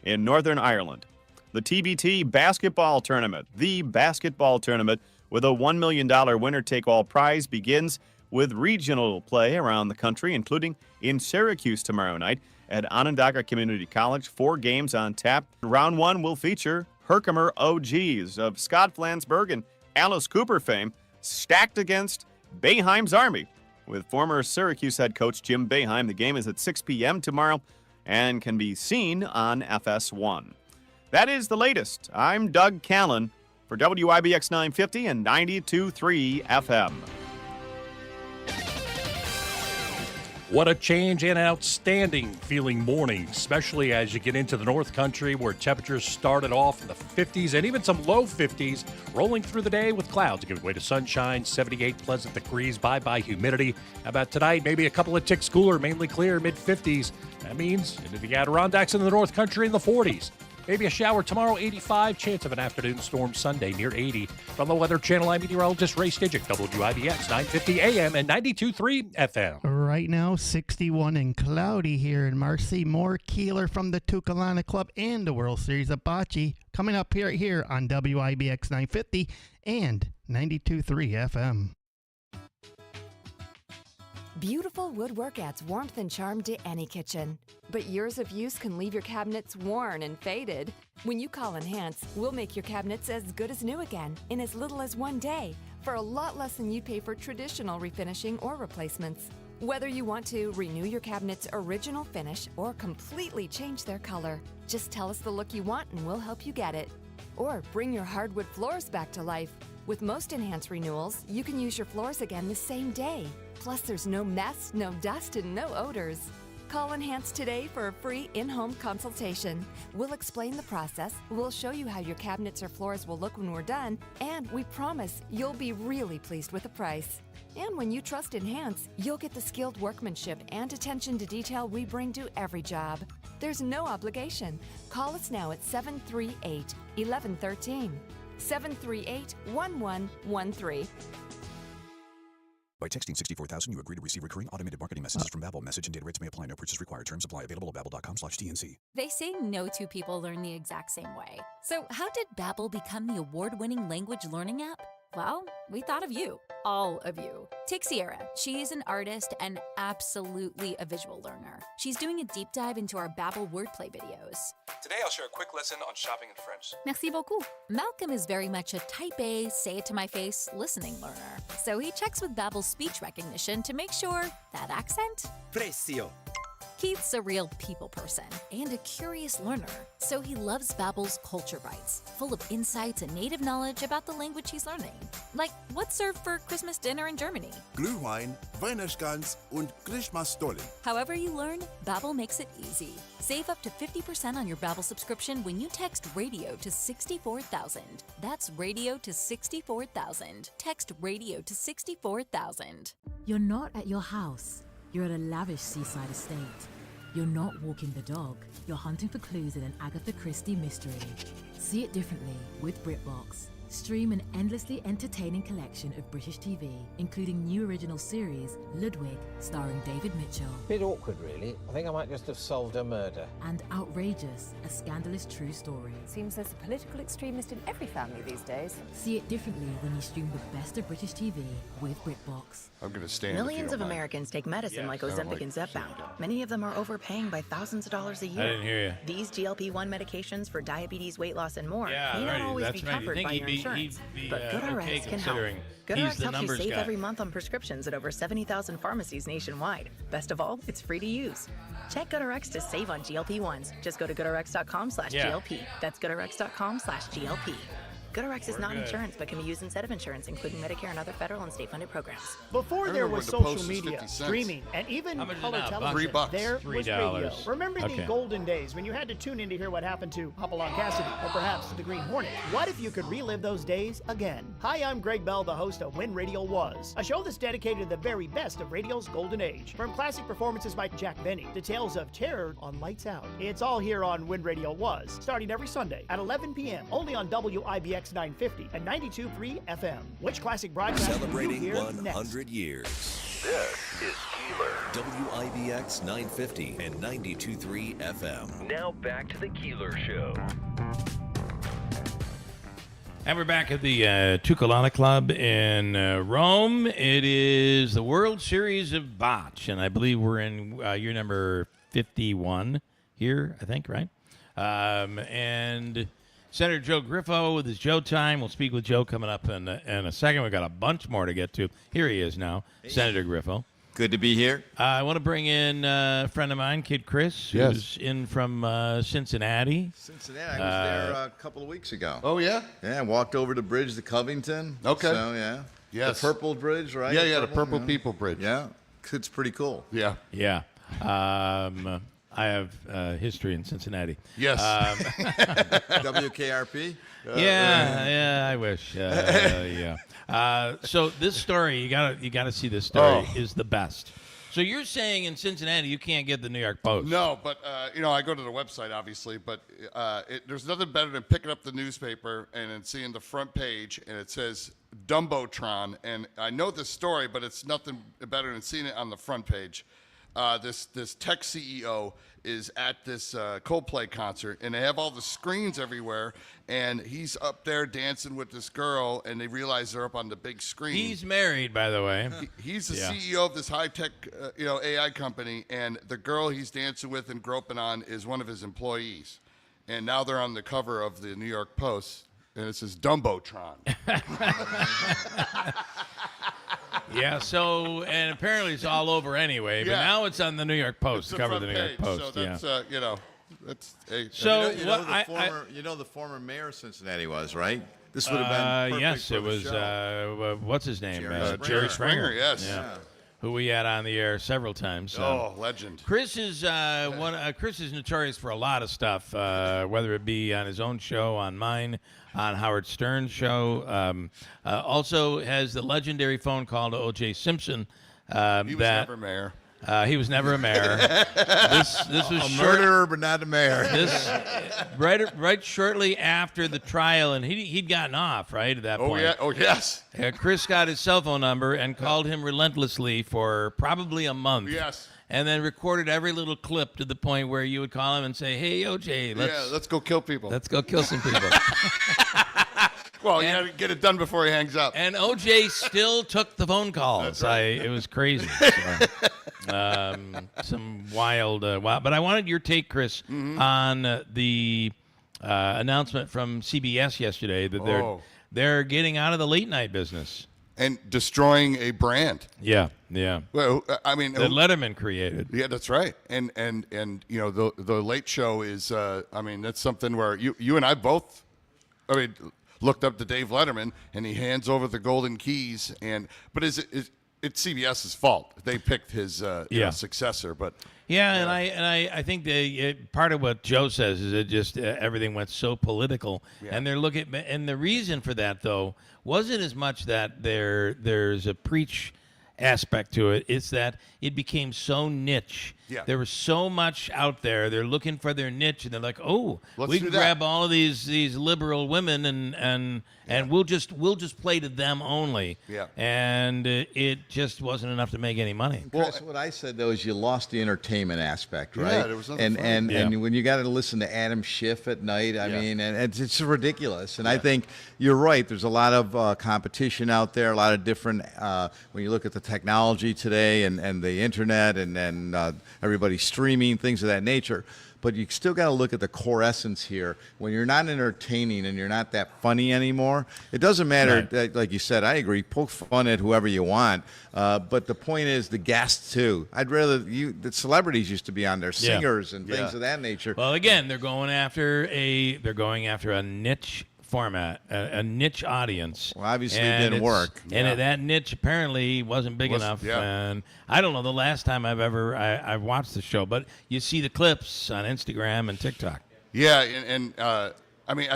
Speaker 23: in Northern Ireland. The TBT Basketball Tournament, the basketball tournament with a $1 million winner-take-all prize, begins with regional play around the country, including in Syracuse tomorrow night at Onondaga Community College. 4 games on tap. Round 1 will feature Herkimer OGs of Scott Flansburgh and Alice Cooper fame stacked against Boeheim's Army with former Syracuse head coach Jim Boeheim. The game is at 6 p.m. tomorrow and can be seen on FS1. That is the latest. I'm Doug Callan for WIBX 950 and 92.3 FM.
Speaker 5: What a change and outstanding feeling morning, especially as you get into the North Country where temperatures started off in the 50s and even some low 50s, rolling through the day with clouds giving way to sunshine, 78 pleasant degrees, bye-bye humidity. How about tonight? Maybe a couple of ticks cooler, mainly clear, mid-50s. That means into the Adirondacks in the North Country in the 40s. Maybe a shower tomorrow, 85. Chance of an afternoon storm Sunday, near 80. From the Weather Channel, I'm meteorologist Ray Stidgick, WIBX 950 AM and 92.3 FM.
Speaker 6: Right now, 61 and cloudy here in Marcy. More Keeler from the Toccolana Club and the World Series of Bocce coming up here on WIBX 950 and 92.3 FM.
Speaker 9: Beautiful woodwork adds warmth and charm to any kitchen. But years of use can leave your cabinets worn and faded. When you call Enhance, we'll make your cabinets as good as new again in as little as 1 day for a lot less than you'd pay for traditional refinishing or replacements. Whether you want to renew your cabinet's original finish or completely change their color, just tell us the look you want and we'll help you get it. Or bring your hardwood floors back to life. With most Enhance renewals, you can use your floors again the same day. Plus, there's no mess, no dust, and no odors. Call Enhance today for a free in-home consultation. We'll explain the process, we'll show you how your cabinets or floors will look when we're done, and we promise you'll be really pleased with the price. And when you trust Enhance, you'll get the skilled workmanship and attention to detail we bring to every job. There's no obligation. Call us now at 738-1113. 738-1113.
Speaker 24: By texting 64,000, you agree to receive recurring automated marketing messages from Babbel. Message and data rates may apply. No purchase required. Terms apply. Available at babbel.com/TNC.
Speaker 25: They say no two people learn the exact same way. So how did Babbel become the award-winning language learning app? Well, we thought of you. All of you. Take Sierra. She's an artist and absolutely a visual learner. She's doing a deep dive into our Babbel wordplay videos.
Speaker 26: Today I'll share a quick lesson on shopping in French.
Speaker 25: Merci beaucoup. Malcolm is very much a type A, say it to my face, listening learner. So he checks with Babbel's speech recognition to make sure that accent
Speaker 27: Prezio.
Speaker 25: Keith's a real people person and a curious learner, so he loves Babbel's Culture Bites, full of insights and native knowledge about the language he's learning. Like, what's served for Christmas dinner in Germany?
Speaker 2: Glühwein, Weihnachtsgans und Christmasstollen.
Speaker 25: However you learn, Babbel makes it easy. Save up to 50% on your Babbel subscription when you text RADIO to 64,000. That's RADIO to 64,000. Text RADIO to 64,000.
Speaker 3: You're not at your house. You're at a lavish seaside estate. You're not walking the dog. You're hunting for clues in an Agatha Christie mystery. See it differently with BritBox. Stream an endlessly entertaining collection of British TV, including new original series, Ludwig, starring David Mitchell.
Speaker 4: Bit awkward, really. I think I might just have solved a murder.
Speaker 3: And Outrageous, a scandalous true story.
Speaker 8: Seems there's a political extremist in every family these days.
Speaker 3: See it differently when you stream the best of British TV with BritBox.
Speaker 10: I'm going to stand.
Speaker 11: Millions of Americans take medicine like Ozempic and Zepbound. Many of them are overpaying by thousands of dollars a year.
Speaker 27: I didn't hear you.
Speaker 11: These GLP-1 medications for diabetes, weight loss, and more may not
Speaker 27: right.
Speaker 11: always
Speaker 27: That's
Speaker 11: be
Speaker 27: right.
Speaker 11: covered by your insurance. But GoodRx
Speaker 27: okay
Speaker 11: can help.
Speaker 27: considering he's
Speaker 11: GoodRx
Speaker 27: the
Speaker 11: helps you
Speaker 27: numbers
Speaker 11: save
Speaker 27: guy.
Speaker 11: every month on prescriptions at over 70,000 pharmacies nationwide. Best of all, it's free to use. Check GoodRx to save on GLP-1s. Just go to GoodRx.com/GLP. That's GoodRx.com/GLP. GoodRx is not insurance, but can be used instead of insurance, including Medicare and other federal and state-funded programs.
Speaker 28: Before there was social media, streaming, and even color television, there was radio. Remember the golden days when you had to tune in to hear what happened to Hopalong Cassidy, or perhaps the Green Hornet? What if you could relive those days again? Hi, I'm Greg Bell, the host of When Radio Was, a show that's dedicated to the very best of radio's golden age. From classic performances by Jack Benny to tales of terror on Lights Out. It's all here on When Radio Was, starting every Sunday at 11 p.m., only on WIBX 950 and 92.3 FM. Which classic broadcast
Speaker 1: Celebrating
Speaker 28: will you hear
Speaker 1: 100
Speaker 28: next?
Speaker 1: years.
Speaker 29: This is Keeler.
Speaker 1: WIBX 950 and 92.3 FM.
Speaker 29: Now back to the Keeler Show.
Speaker 23: And we're back at the Toccolana Club in Rome. It is the World Series of Bocce, and I believe we're in year number 51 here, I think, right? And Senator Joe Griffo with his Joe Time. We'll speak with Joe coming up in a second. We've got a bunch more to get to. Here he is now, Senator Griffo.
Speaker 30: Good to be here.
Speaker 23: I want to bring in a friend of mine, Kid Chris, who's in from Cincinnati.
Speaker 30: Cincinnati. I was there a couple of weeks ago.
Speaker 10: Oh, yeah?
Speaker 30: Yeah, I walked over the bridge to Covington.
Speaker 10: Okay.
Speaker 30: So, yeah.
Speaker 10: Yes.
Speaker 30: The Purple Bridge, right?
Speaker 10: Yeah, the Purple People Bridge.
Speaker 30: Yeah. It's pretty cool.
Speaker 10: Yeah.
Speaker 23: Yeah. I have history in Cincinnati.
Speaker 10: Yes.
Speaker 30: WKRP?
Speaker 23: Yeah, I wish. Yeah. So this story, you gotta see this story, is the best. So you're saying in Cincinnati you can't get the New York Post?
Speaker 10: No, but I go to the website obviously, but there's nothing better than picking up the newspaper and then seeing the front page and it says Dumbotron, and I know this story, but it's nothing better than seeing it on the front page. This tech CEO is at this Coldplay concert, and they have all the screens everywhere, and he's up there dancing with this girl, and they realize they're up on the big screen.
Speaker 23: He's married, by the way.
Speaker 10: He's the CEO of this high-tech, AI company, and the girl he's dancing with and groping on is one of his employees. And now they're on the cover of the New York Post, and it says Dumbotron.
Speaker 23: Yeah, so, and apparently it's all over anyway, but now it's on the New York Post, cover of the New York Post.
Speaker 10: So that's, that's
Speaker 23: so
Speaker 30: the former mayor of Cincinnati was, right? This would have been perfect
Speaker 23: yes,
Speaker 30: for
Speaker 23: it was,
Speaker 30: the show.
Speaker 23: what's his name?
Speaker 30: Jerry
Speaker 23: Springer,
Speaker 10: yes.
Speaker 23: Yeah. Who we had on the air several times.
Speaker 10: Legend.
Speaker 23: Chris is Chris is notorious for a lot of stuff, whether it be on his own show, on mine, on Howard Stern's show. Also has the legendary phone call to O.J. Simpson.
Speaker 10: He was never mayor.
Speaker 23: He was never a mayor. This was
Speaker 30: a murderer, but not a mayor.
Speaker 23: This right shortly after the trial, and he'd gotten off right at that point.
Speaker 10: Yeah. Oh yes.
Speaker 23: Chris got his cell phone number and called him relentlessly for probably a month.
Speaker 10: Yes.
Speaker 23: And then recorded every little clip to the point where you would call him and say, "Hey, OJ,
Speaker 10: let's go kill people.
Speaker 23: Let's go kill some people."
Speaker 10: Well, you had to get it done before he hangs up.
Speaker 23: And OJ still took the phone calls.
Speaker 10: That's right.
Speaker 23: It was crazy. So, some wild. But I wanted your take, Chris, on the announcement from CBS yesterday that they're getting out of the late night business.
Speaker 10: and destroying a brand.
Speaker 7: Yeah.
Speaker 10: Well, I mean,
Speaker 7: that Letterman created.
Speaker 10: Yeah, that's right. And the Late Show is. I mean, that's something where you and I both. I mean, looked up to Dave Letterman, and he hands over the golden keys. But it's CBS's fault. They picked his successor, but.
Speaker 7: Yeah, and I think part of what Joe says is it just everything went so political, and the reason for that though wasn't as much that there's a preach aspect to it. It's that it became so niche.
Speaker 10: Yeah.
Speaker 7: There was so much out there. They're looking for their niche, and they're like, "Oh,
Speaker 10: Let's
Speaker 7: we
Speaker 10: do
Speaker 7: can
Speaker 10: that."
Speaker 7: grab all of these liberal women, and we'll just play to them only."
Speaker 10: Yeah.
Speaker 7: And it just wasn't enough to make any money.
Speaker 30: Chris, what I said though is you lost the entertainment aspect, right?
Speaker 10: Yeah, there was nothing fun.
Speaker 30: And when you got to listen to Adam Schiff at night, I mean, and it's ridiculous. And I think you're right. There's a lot of competition out there, a lot of different. When you look at the technology today and the internet and everybody streaming, things of that nature. But you still got to look at the core essence here. When you're not entertaining and you're not that funny anymore, it doesn't matter. Like you said, I agree. Poke fun at whoever you want. But the point is the guests too. I'd rather the celebrities used to be on there, singers and things of that nature.
Speaker 7: Well, again, they're going after a niche format, a niche audience.
Speaker 30: Well, obviously it didn't work.
Speaker 7: And that niche apparently wasn't big enough.
Speaker 10: Yeah.
Speaker 7: And I don't know the last time I've watched the show, but you see the clips on Instagram and TikTok.
Speaker 10: Yeah, and I mean,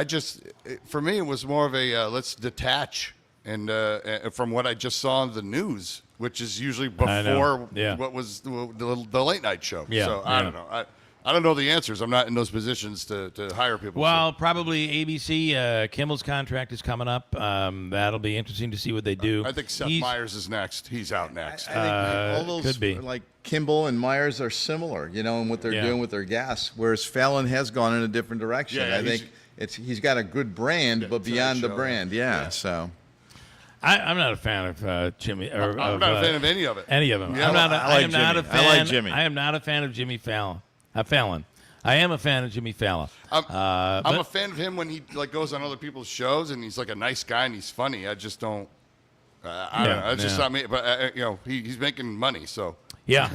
Speaker 10: for me, it was more of a let's detach and from what I just saw on the news, which is usually before what was the late night show.
Speaker 7: Yeah.
Speaker 10: So I don't know. I don't know the answers. I'm not in those positions to hire people.
Speaker 7: Well, probably ABC. Kimmel's contract is coming up. That'll be interesting to see what they do.
Speaker 10: I think Seth Meyers is next. He's out next.
Speaker 30: I think all those,
Speaker 7: could be.
Speaker 30: like Kimball and Myers are similar, in what they're doing with their guests, whereas Fallon has gone in a different direction.
Speaker 10: Yeah,
Speaker 30: I think he's got a good brand, but beyond the brand, so.
Speaker 7: I'm not a fan of Jimmy.
Speaker 10: I'm not a fan of any of it.
Speaker 7: Any of them.
Speaker 30: Yeah,
Speaker 7: I am not a fan.
Speaker 30: I like Jimmy.
Speaker 7: I am not a fan of Jimmy Fallon. Fallon. I am a fan of Jimmy Fallon.
Speaker 10: I'm a fan of him when he goes on other people's shows and he's like a nice guy and he's funny. I just don't. I don't know. It's just not me. But he's making money, so.
Speaker 7: Yeah,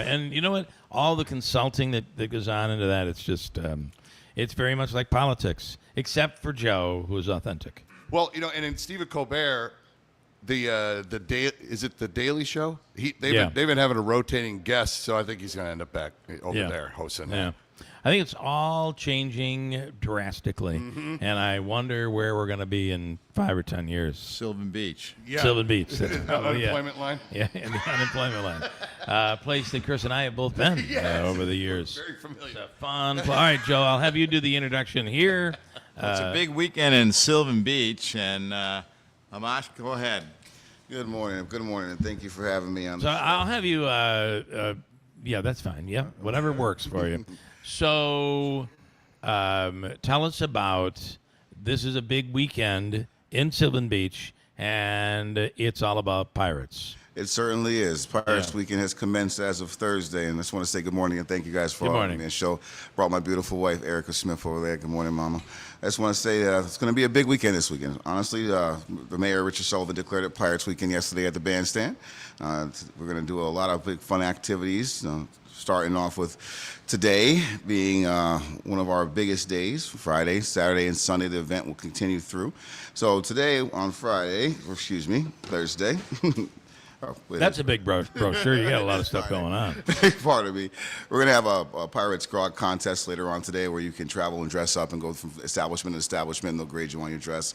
Speaker 7: and you know what? All the consulting that goes on into that, it's just it's very much like politics, except for Joe, who is authentic.
Speaker 10: Well, and in Stephen Colbert. Is it the Daily Show? They've been having a rotating guest, so I think he's going to end up back over there hosting.
Speaker 7: Yeah, I think it's all changing drastically, and I wonder where we're going to be in 5 or 10 years.
Speaker 30: Sylvan Beach.
Speaker 10: Yeah.
Speaker 7: Sylvan Beach.
Speaker 10: Unemployment line.
Speaker 7: Yeah, in the unemployment line. Place that Chris and I have both been over the years.
Speaker 10: Very familiar.
Speaker 7: It's fun. All right, Joe, I'll have you do the introduction here.
Speaker 30: It's a big weekend in Sylvan Beach, and Amash, go ahead.
Speaker 13: Good morning, and thank you for having me on the show.
Speaker 7: I'll have you, that's fine. Yeah, whatever works for you. So tell us about, this is a big weekend in Sylvan Beach, and it's all about pirates.
Speaker 13: It certainly is. Pirates Weekend has commenced as of Thursday, and I just want to say good morning and thank you guys for having me on the show. Brought my beautiful wife, Erica Smith, over there. Good morning, Mama. I just want to say that it's going to be a big weekend this weekend. Honestly, the Mayor, Richard Sullivan, declared it Pirates Weekend yesterday at the bandstand. We're going to do a lot of big fun activities, starting off with today being one of our biggest days. Friday, Saturday, and Sunday, the event will continue through. So today on Thursday,
Speaker 7: That's a big brochure. You got a lot of stuff going on.
Speaker 13: Pardon me. We're going to have a Pirates Grog contest later on today where you can travel and dress up and go from establishment to establishment, and they'll grade you on your dress.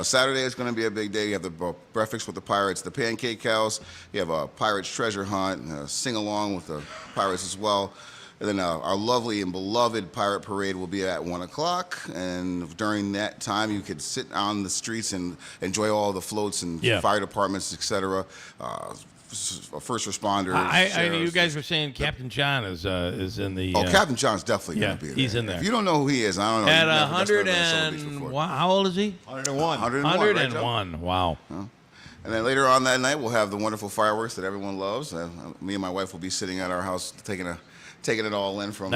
Speaker 13: Saturday is going to be a big day. You have the breakfast with the Pirates, the Pancake House. You have a Pirates treasure hunt, sing-along with the Pirates as well. And then our lovely and beloved Pirate Parade will be at 1 o'clock. And during that time, you could sit on the streets and enjoy all the floats and fire departments, et cetera. First responders.
Speaker 7: You guys were saying Captain John is in the.
Speaker 13: Captain John's definitely going to be there.
Speaker 7: He's in there.
Speaker 13: If you don't know who he is, I don't know.
Speaker 7: At 100 how old is he?
Speaker 13: 101.
Speaker 7: 101. Right, wow.
Speaker 13: And then later on that night, we'll have the wonderful fireworks that everyone loves. Me and my wife will be sitting at our house taking a taking it all in from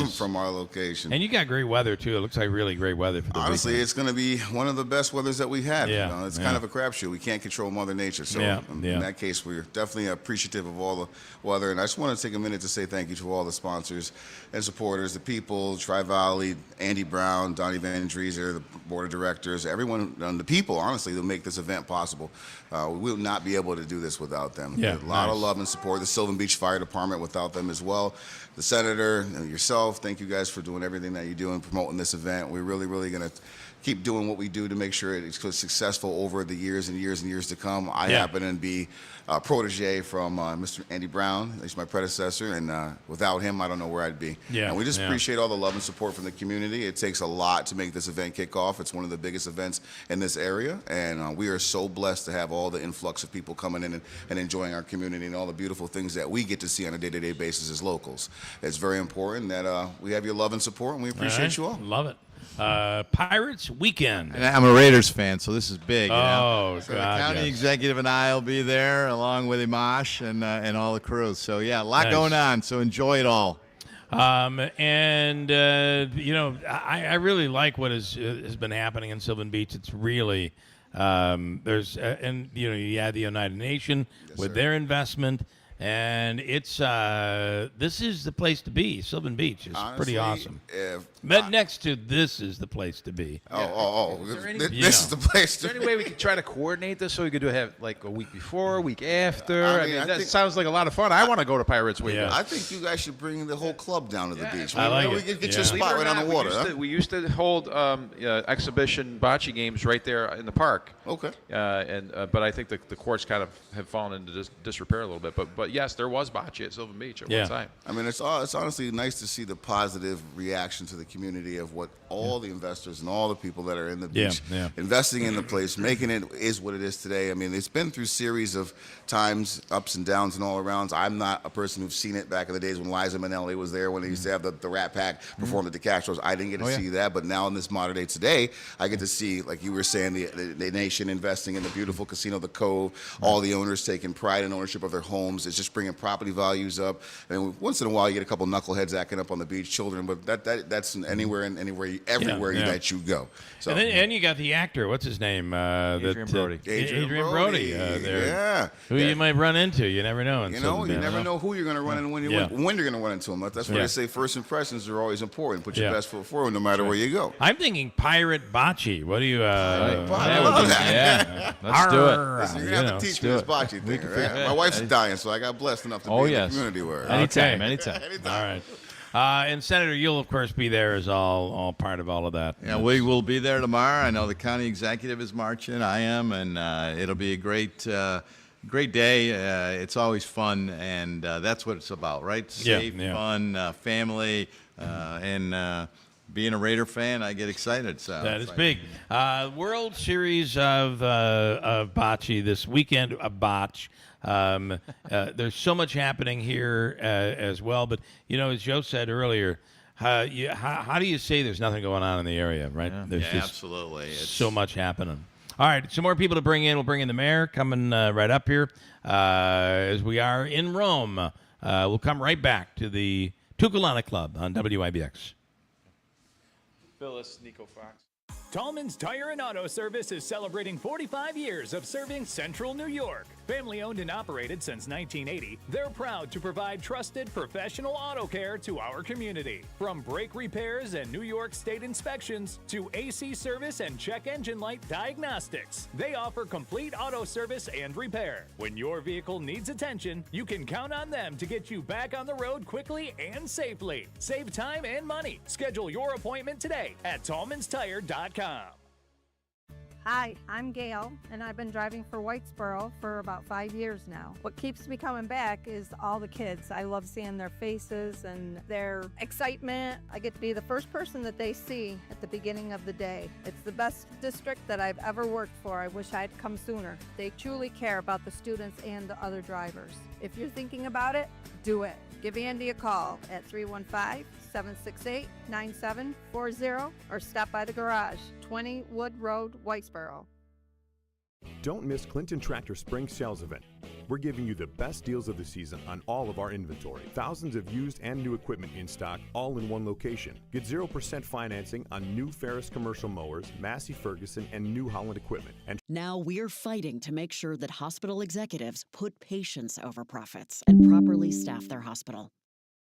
Speaker 13: from our location.
Speaker 7: And you got great weather too. It looks like really great weather for the
Speaker 13: Honestly,
Speaker 7: weekend.
Speaker 13: it's going to be one of the best weathers that we had.
Speaker 7: Yeah,
Speaker 13: You know, it's kind of a crapshoot. We can't control Mother Nature. So in that case, we're definitely appreciative of all the weather. And I just want to take a minute to say thank you to all the sponsors and supporters, the people, Tri-Valley, Andy Brown, Donnie Van Drieser, the board of directors, everyone, and the people, honestly, that make this event possible. We will not be able to do this without them.
Speaker 7: Yeah,
Speaker 13: a lot of love and support. The Sylvan Beach Fire Department without them as well. The senator and yourself, thank you guys for doing everything that you do and promoting this event. We're really, really going to keep doing what we do to make sure it's successful over the years and years and years to come. I happen to be a protege from Mr. Andy Brown. He's my predecessor, and without him, I don't know where I'd be.
Speaker 7: Yeah,
Speaker 13: and we just appreciate all the love and support from the community. It takes a lot to make this event kick off. It's one of the biggest events in this area, and we are so blessed to have all the influx of people coming in and enjoying our community and all the beautiful things that we get to see on a day-to-day basis as locals. It's very important that we have your love and support, and we appreciate you all.
Speaker 7: Love it. Pirates Weekend.
Speaker 30: And I'm a Raiders fan, so this is big.
Speaker 7: Oh,
Speaker 30: so
Speaker 7: God,
Speaker 30: the county
Speaker 7: yes.
Speaker 30: executive and I will be there, along with Imash and all the crews. So yeah, a lot going on. So enjoy it all.
Speaker 7: You know, I really like what has been happening in Sylvan Beach. It's really there's and you know, you had the United Nation with their investment. And it's this is the place to be. Sylvan Beach is pretty awesome. Next to this is the place to be.
Speaker 13: This is the place
Speaker 14: Is there any way we could try to coordinate this so we could have like a week before, a week after? I mean, that sounds like a lot of fun. I want to go to Pirates Weekend.
Speaker 13: I think you guys should bring the whole club down to the beach.
Speaker 14: I like
Speaker 13: we
Speaker 14: it.
Speaker 13: get your spot right on the water.
Speaker 14: We used to hold exhibition bocce games right there in the park.
Speaker 13: Okay.
Speaker 14: But I think the courts kind of have fallen into disrepair a little bit. But yes, there was bocce at Sylvan Beach at one time.
Speaker 13: I mean, it's honestly nice to see the positive reaction to the community of what all the investors and all the people that are in the beach investing in the place, making it is what it is today. I mean, it's been through series of times, ups and downs and all arounds. I'm not a person who's seen it back in the days when Liza Minnelli was there, when they used to have the Rat Pack perform at the Castros. I didn't get to see that, but now in this modern day today, I get to see, like you were saying, the nation investing in the beautiful casino, the Cove, all the owners taking pride in ownership of their homes. It's just bringing property values up. And once in a while, you get a couple knuckleheads acting up on the beach, children, but that's everywhere that you go. So,
Speaker 7: and you got the actor. What's his name?
Speaker 14: Adrian Brody.
Speaker 13: Adrian
Speaker 7: Brody. Who you might run into. You never know.
Speaker 13: You never know who you're going to run into when you're going to run into them. That's why they say first impressions are always important. Put your best foot forward no matter where you go.
Speaker 7: I'm thinking pirate bocce. What do you?
Speaker 13: I love that.
Speaker 14: Let's do it.
Speaker 13: Listen, you're going to have to teach me this bocce thing. Right? My wife's dying, so I got blessed enough to be in the community with her.
Speaker 14: Anytime.
Speaker 7: All right. And Senator, you'll of course be there as all part of all of that.
Speaker 30: Yeah, we will be there tomorrow. I know the county executive is marching. I am, and it'll be a great day. It's always fun, and that's what it's about, right? Safe, fun, family, and being a Raider fan, I get excited. So
Speaker 7: that is big. World Series of bocce this weekend. Botch. There's so much happening here as well. But, you know, as Joe said earlier, how do you say there's nothing going on in the area, right? There's just
Speaker 30: absolutely.
Speaker 7: So much happening. All right, some more people to bring in. We'll bring in the mayor coming right up here as we are in Rome. We'll come right back to the Toccolana Club on WIBX.
Speaker 15: Phyllis, Nico Fox. Tallman's Tire and Auto Service is celebrating 45 years of serving Central New York. Family owned and operated since 1980, they're proud to provide trusted professional auto care to our community. From brake repairs and New York State inspections to AC service and check engine light diagnostics, they offer complete auto service and repair. When your vehicle needs attention, you can count on them to get you back on the road quickly and safely. Save time and money. Schedule your appointment today at tallmanstire.com.
Speaker 16: Hi, I'm Gail, and I've been driving for Whitesboro for about 5 years now. What keeps me coming back is all the kids. I love seeing their faces and their excitement. I get to be the first person that they see at the beginning of the day. It's the best district that I've ever worked for. I wish I'd come sooner. They truly care about the students and the other drivers. If you're thinking about it, do it. Give Andy a call at 315-768-9740 or stop by the garage, 20 Wood Road, Whitesboro.
Speaker 17: Don't miss Clinton Tractor Spring Sales Event.
Speaker 5: we're giving you the best deals of the season on all of our inventory. Thousands of used and new equipment in stock, all in one location. Get 0% financing on new Ferris commercial mowers, Massey Ferguson, and New Holland equipment. And
Speaker 6: now we're fighting to make sure that hospital executives put patients over profits and properly staff their hospital.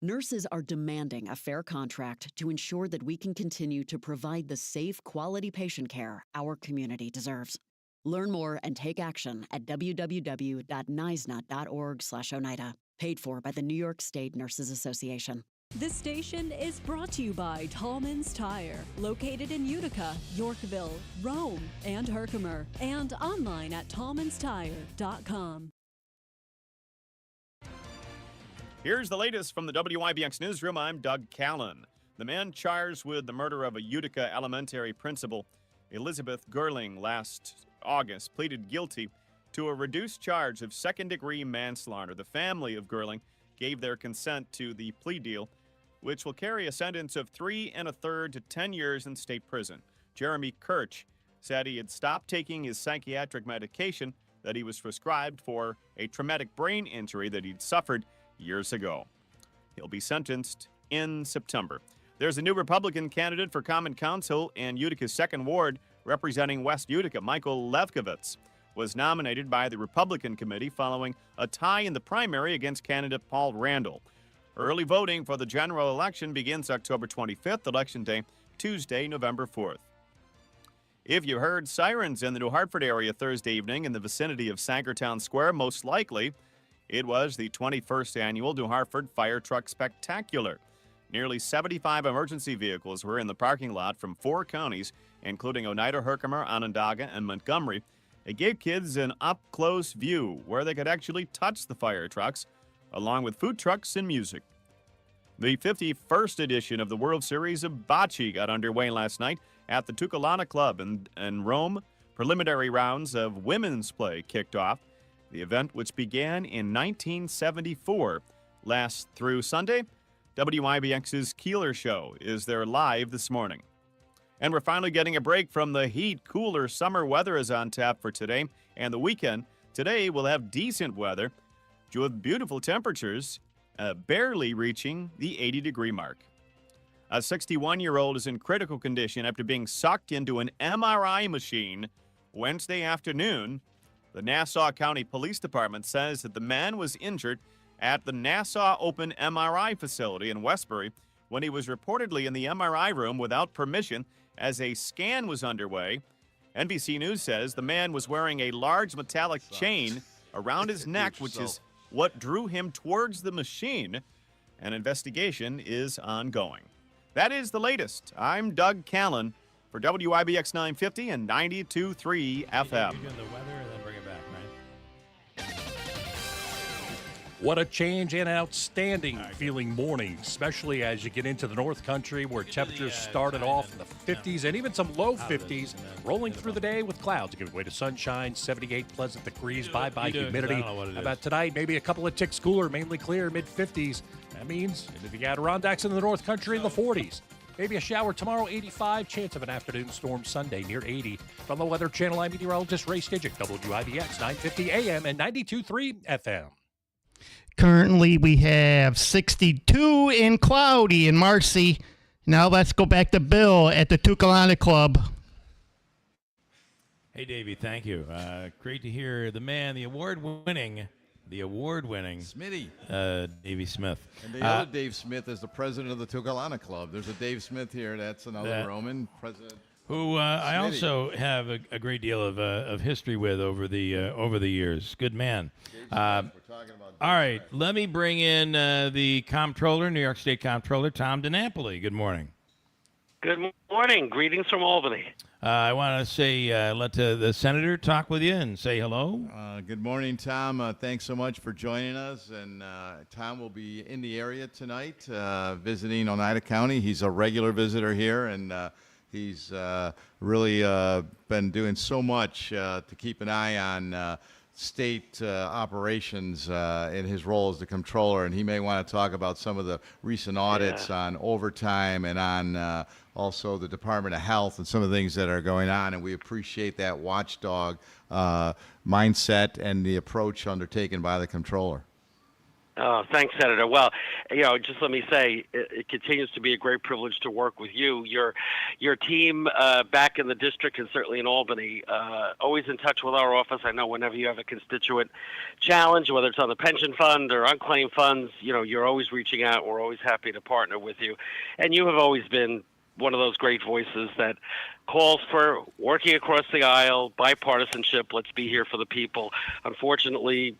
Speaker 6: Nurses are demanding a fair contract to ensure that we can continue to provide the safe, quality patient care our community deserves. Learn more and take action at www.nisnut.org/Oneida. Paid for by the New York State Nurses Association.
Speaker 12: This station is brought to you by Tallman's Tire, located in Utica, Yorkville, Rome, and Herkimer, and online at tallmanstire.com.
Speaker 23: Here's the latest from the WIBX newsroom. I'm Doug Callan. The man charged with the murder of a Utica elementary principal, Elizabeth Gerling, last August, pleaded guilty to a reduced charge of second-degree manslaughter. The family of Gerling gave their consent to the plea deal, which will carry a sentence of 3 1/3 to 10 years in state prison. Jeremy Kirch said he had stopped taking his psychiatric medication that he was prescribed for a traumatic brain injury that he'd suffered years ago. He'll be sentenced in September. There's a new Republican candidate for Common Council in Utica's 2nd Ward representing West Utica. Michael Lefkowitz was nominated by the Republican committee following a tie in the primary against candidate Paul Randall. Early voting for the general election begins October 25th, Election Day, Tuesday, November 4th. If you heard sirens in the New Hartford area Thursday evening in the vicinity of Sangertown Square, most likely it was the 21st annual New Hartford Fire Truck Spectacular. Nearly 75 emergency vehicles were in the parking lot from 4 counties, including Oneida, Herkimer, Onondaga, and Montgomery. It gave kids an up-close view where they could actually touch the fire trucks, along with food trucks and music. The 51st edition of the World Series of Bocce got underway last night at the Toccolana Club in Rome. Preliminary rounds of women's play kicked off. The event, which began in 1974, lasts through Sunday. WIBX's Keeler show is there live this morning. And we're finally getting a break from the heat. Cooler summer weather is on tap for today and the weekend. Today we'll have decent weather with beautiful temperatures barely reaching the 80-degree mark. A 61-year-old is in critical condition after being sucked into an MRI machine Wednesday afternoon. The Nassau County Police Department says that the man was injured at the Nassau Open MRI facility in Westbury when he was reportedly in the MRI room without permission as a scan was underway. NBC News says the man was wearing a large metallic chain around his neck, which is what drew him towards the machine. An investigation is ongoing. That is the latest. I'm Doug Callan for WIBX 950 and 92.3 FM.
Speaker 7: You're doing the weather and then bring it back, right?
Speaker 17: What a change and outstanding feeling morning, especially as you get into the North Country where temperatures started off in the 50s and even some low 50s, rolling through the day with clouds, giving way to sunshine, 78 pleasant degrees, bye-bye humidity. How about tonight? Maybe a couple of ticks cooler, mainly clear, mid-50s. That means the Adirondacks in the North Country in the 40s. Maybe a shower tomorrow, 85. Chance of an afternoon storm Sunday, near 80. From the Weather Channel, I'm meteorologist Ray Stidgick, WIBX 950 AM and 92.3 FM.
Speaker 18: Currently, we have 62 and cloudy in Marcy. Now let's go back to Bill at the Toccolana Club.
Speaker 7: Hey, Davey, thank you. Great to hear the man, the award-winning
Speaker 30: Smitty.
Speaker 7: Davey Smith.
Speaker 30: And the other Dave Smith is the president of the Toccolana Club. There's a Dave Smith here. That's another Roman president.
Speaker 7: Who I also have a great deal of history with over the years. Good man. All right, let me bring in the comptroller, New York State Comptroller, Tom DiNapoli. Good morning.
Speaker 19: Good morning. Greetings from Albany.
Speaker 7: I want to say let the senator talk with you and say hello.
Speaker 30: Good morning, Tom. Thanks so much for joining us. And Tom will be in the area tonight visiting Oneida County. He's a regular visitor here, and he's really been doing so much to keep an eye on state operations in his role as the controller, and he may want to talk about some of the recent audits on overtime and on also the Department of Health and some of the things that are going on. And we appreciate that watchdog mindset and the approach undertaken by the controller.
Speaker 19: Oh, thanks, Senator. Well, just let me say, it continues to be a great privilege to work with you. Your team back in the district and certainly in Albany, always in touch with our office. I know whenever you have a constituent challenge, whether it's on the pension fund or unclaimed funds, you're always reaching out. We're always happy to partner with you. And you have always been one of those great voices that calls for working across the aisle, bipartisanship, let's be here for the people. Unfortunately,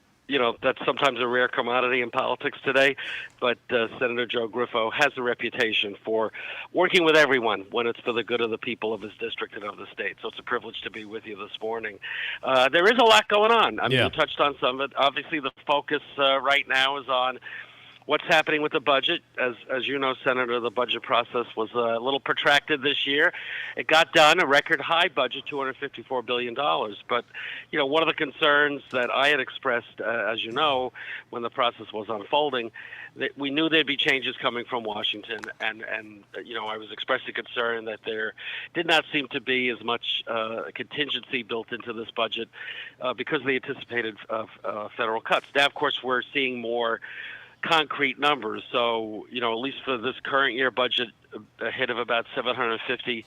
Speaker 19: that's sometimes a rare commodity in politics today, but Senator Joe Griffo has a reputation for working with everyone when it's for the good of the people of his district and of the state. So it's a privilege to be with you this morning. There is a lot going on. I mean, you touched on some of it. Obviously, the focus right now is on what's happening with the budget. As you know, Senator, the budget process was a little protracted this year. It got done, a record high budget, $254 billion. But, one of the concerns that I had expressed, as you know, when the process was unfolding, that we knew there'd be changes coming from Washington. And I was expressing concern that there did not seem to be as much contingency built into this budget because of the anticipated federal cuts. Now, of course, we're seeing more concrete numbers. So, at least for this current year budget, a hit of about $750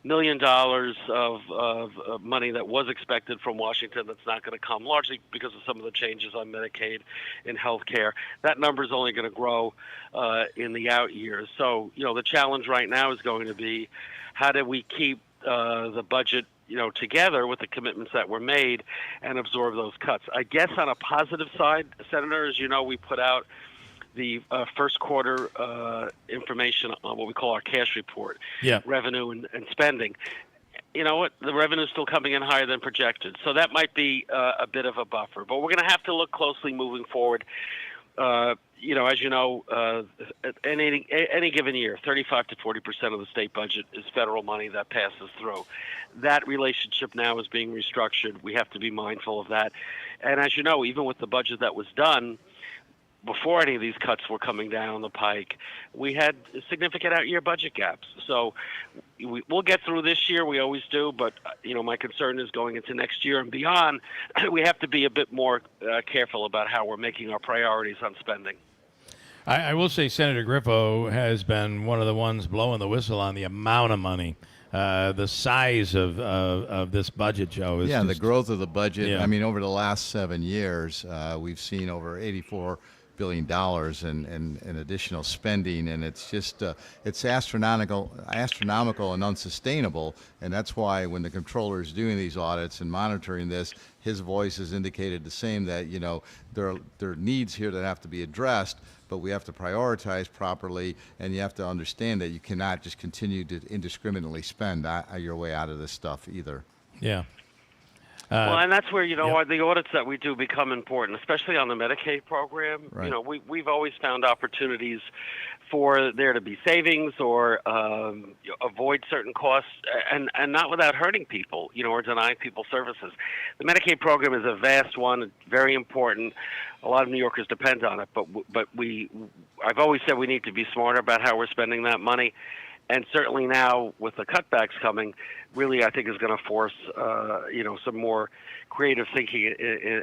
Speaker 19: million of money that was expected from Washington that's not going to come, largely because of some of the changes on Medicaid and health care. That number is only going to grow in the out years. So, the challenge right now is going to be how do we keep the budget together with the commitments that were made and absorb those cuts. I guess on a positive side, Senator, as you know, we put out the first quarter information on what we call our cash report, revenue and spending. You know what? The revenue is still coming in higher than projected. So that might be a bit of a buffer. But we're going to have to look closely moving forward. As you know, at any given year, 35 to 40% of the state budget is federal money that passes through. That relationship now is being restructured. We have to be mindful of that. And as you know, even with the budget that was done, before any of these cuts were coming down the pike, we had significant out-year budget gaps. So we'll get through this year. We always do. But, my concern is going into next year and beyond, we have to be a bit more careful about how we're making our priorities on spending.
Speaker 7: I will say Senator Griffo has been one of the ones blowing the whistle on the amount of money. The size of this budget, Joe, is
Speaker 30: the growth of the budget. Yeah. I mean, over the last 7 years, we've seen over $84 billion in additional spending, and it's just it's astronomical and unsustainable. And that's why when the controller is doing these audits and monitoring this, his voice has indicated the same, that there are needs here that have to be addressed, but we have to prioritize properly, and you have to understand that you cannot just continue to indiscriminately spend your way out of this stuff either.
Speaker 7: Yeah.
Speaker 19: Well, and that's where, the audits that we do become important, especially on the Medicaid program.
Speaker 30: Right.
Speaker 19: We've always found opportunities for there to be savings or avoid certain costs, and not without hurting people, or denying people services. The Medicaid program is a vast one, very important. A lot of New Yorkers depend on it, but I've always said we need to be smarter about how we're spending that money. And certainly now with the cutbacks coming, really I think is going to force, some more creative thinking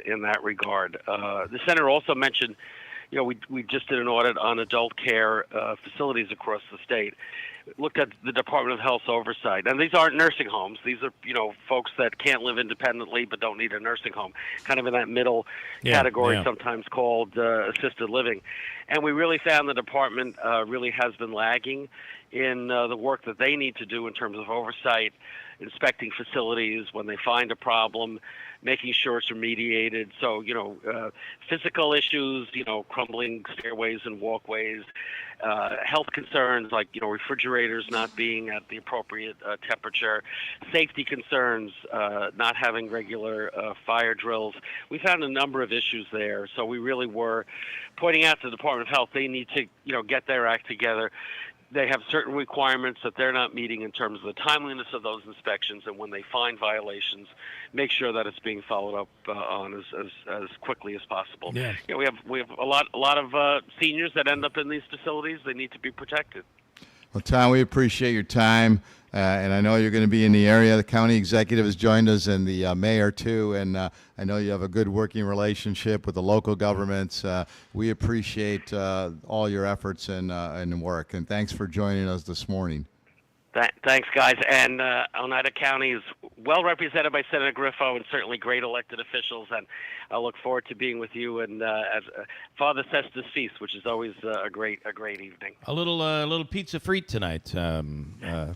Speaker 19: in that regard. The senator also mentioned, we just did an audit on adult care facilities across the state. Looked at the Department of Health's oversight. And these aren't nursing homes. These are, folks that can't live independently but don't need a nursing home, kind of in that middle category, sometimes called assisted living. And we really found the department really has been lagging in the work that they need to do in terms of oversight, inspecting facilities when they find a problem, making sure it's remediated. So, physical issues, crumbling stairways and walkways, health concerns like, refrigerators not being at the appropriate temperature, safety concerns, not having regular fire drills. We found a number of issues there. So we really were pointing out to the Department of Health, they need to, get their act together, they have certain requirements that they're not meeting in terms of the timeliness of those inspections, and when they find violations, make sure that it's being followed up on as quickly as possible.
Speaker 7: Yeah.
Speaker 19: We have a lot of seniors that end up in these facilities. They need to be protected.
Speaker 30: Well, Tom, we appreciate your time, and I know you're going to be in the area. The county executive has joined us, and the mayor too, and I know you have a good working relationship with the local governments. We appreciate all your efforts and work, and thanks for joining us this morning.
Speaker 19: Thanks, guys. And Oneida County is well represented by Senator Griffo and certainly great elected officials. And I look forward to being with you and at Father Cestus Feast, which is always a great evening.
Speaker 7: A little pizza frite tonight.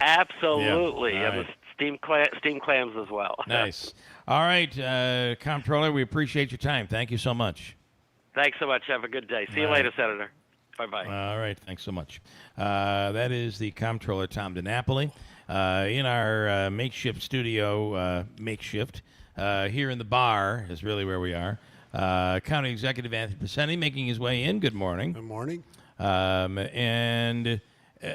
Speaker 19: Absolutely,
Speaker 7: Yeah.
Speaker 19: and the steamed clams as well.
Speaker 7: Nice. All right, Comptroller, we appreciate your time. Thank you so much.
Speaker 19: Thanks so much. Have a good day. See you later, Senator. Bye-bye.
Speaker 7: All right. Thanks so much. That is the Comptroller, Tom DiNapoli, in our makeshift studio, here in the bar is really where we are. County Executive Anthony Piceni making his way in. Good morning.
Speaker 2: Good morning.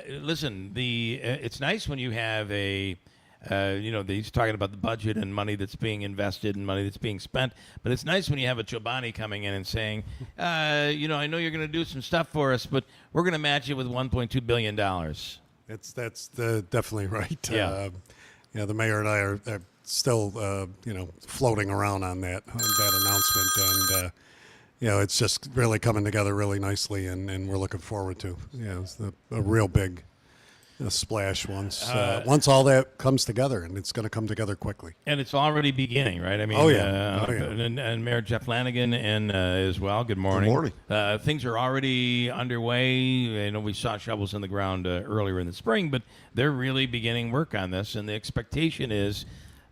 Speaker 7: Listen, it's nice when you have he's talking about the budget and money that's being invested and money that's being spent. But it's nice when you have a Chobani coming in and saying, I know you're going to do some stuff for us, but we're going to match it with $1.2 billion.
Speaker 2: That's definitely right.
Speaker 7: Yeah.
Speaker 2: The mayor and I are still, floating around on that announcement. And, it's just really coming together really nicely, and we're looking forward to, it's a real big splash once all that comes together, and it's going to come together quickly.
Speaker 7: And it's already beginning, right? I mean, and Mayor Jeff Flanagan and as well. Good morning.
Speaker 4: Good morning.
Speaker 7: Things are already underway. I know we saw shovels in the ground earlier in the spring, but they're really beginning work on this, and the expectation is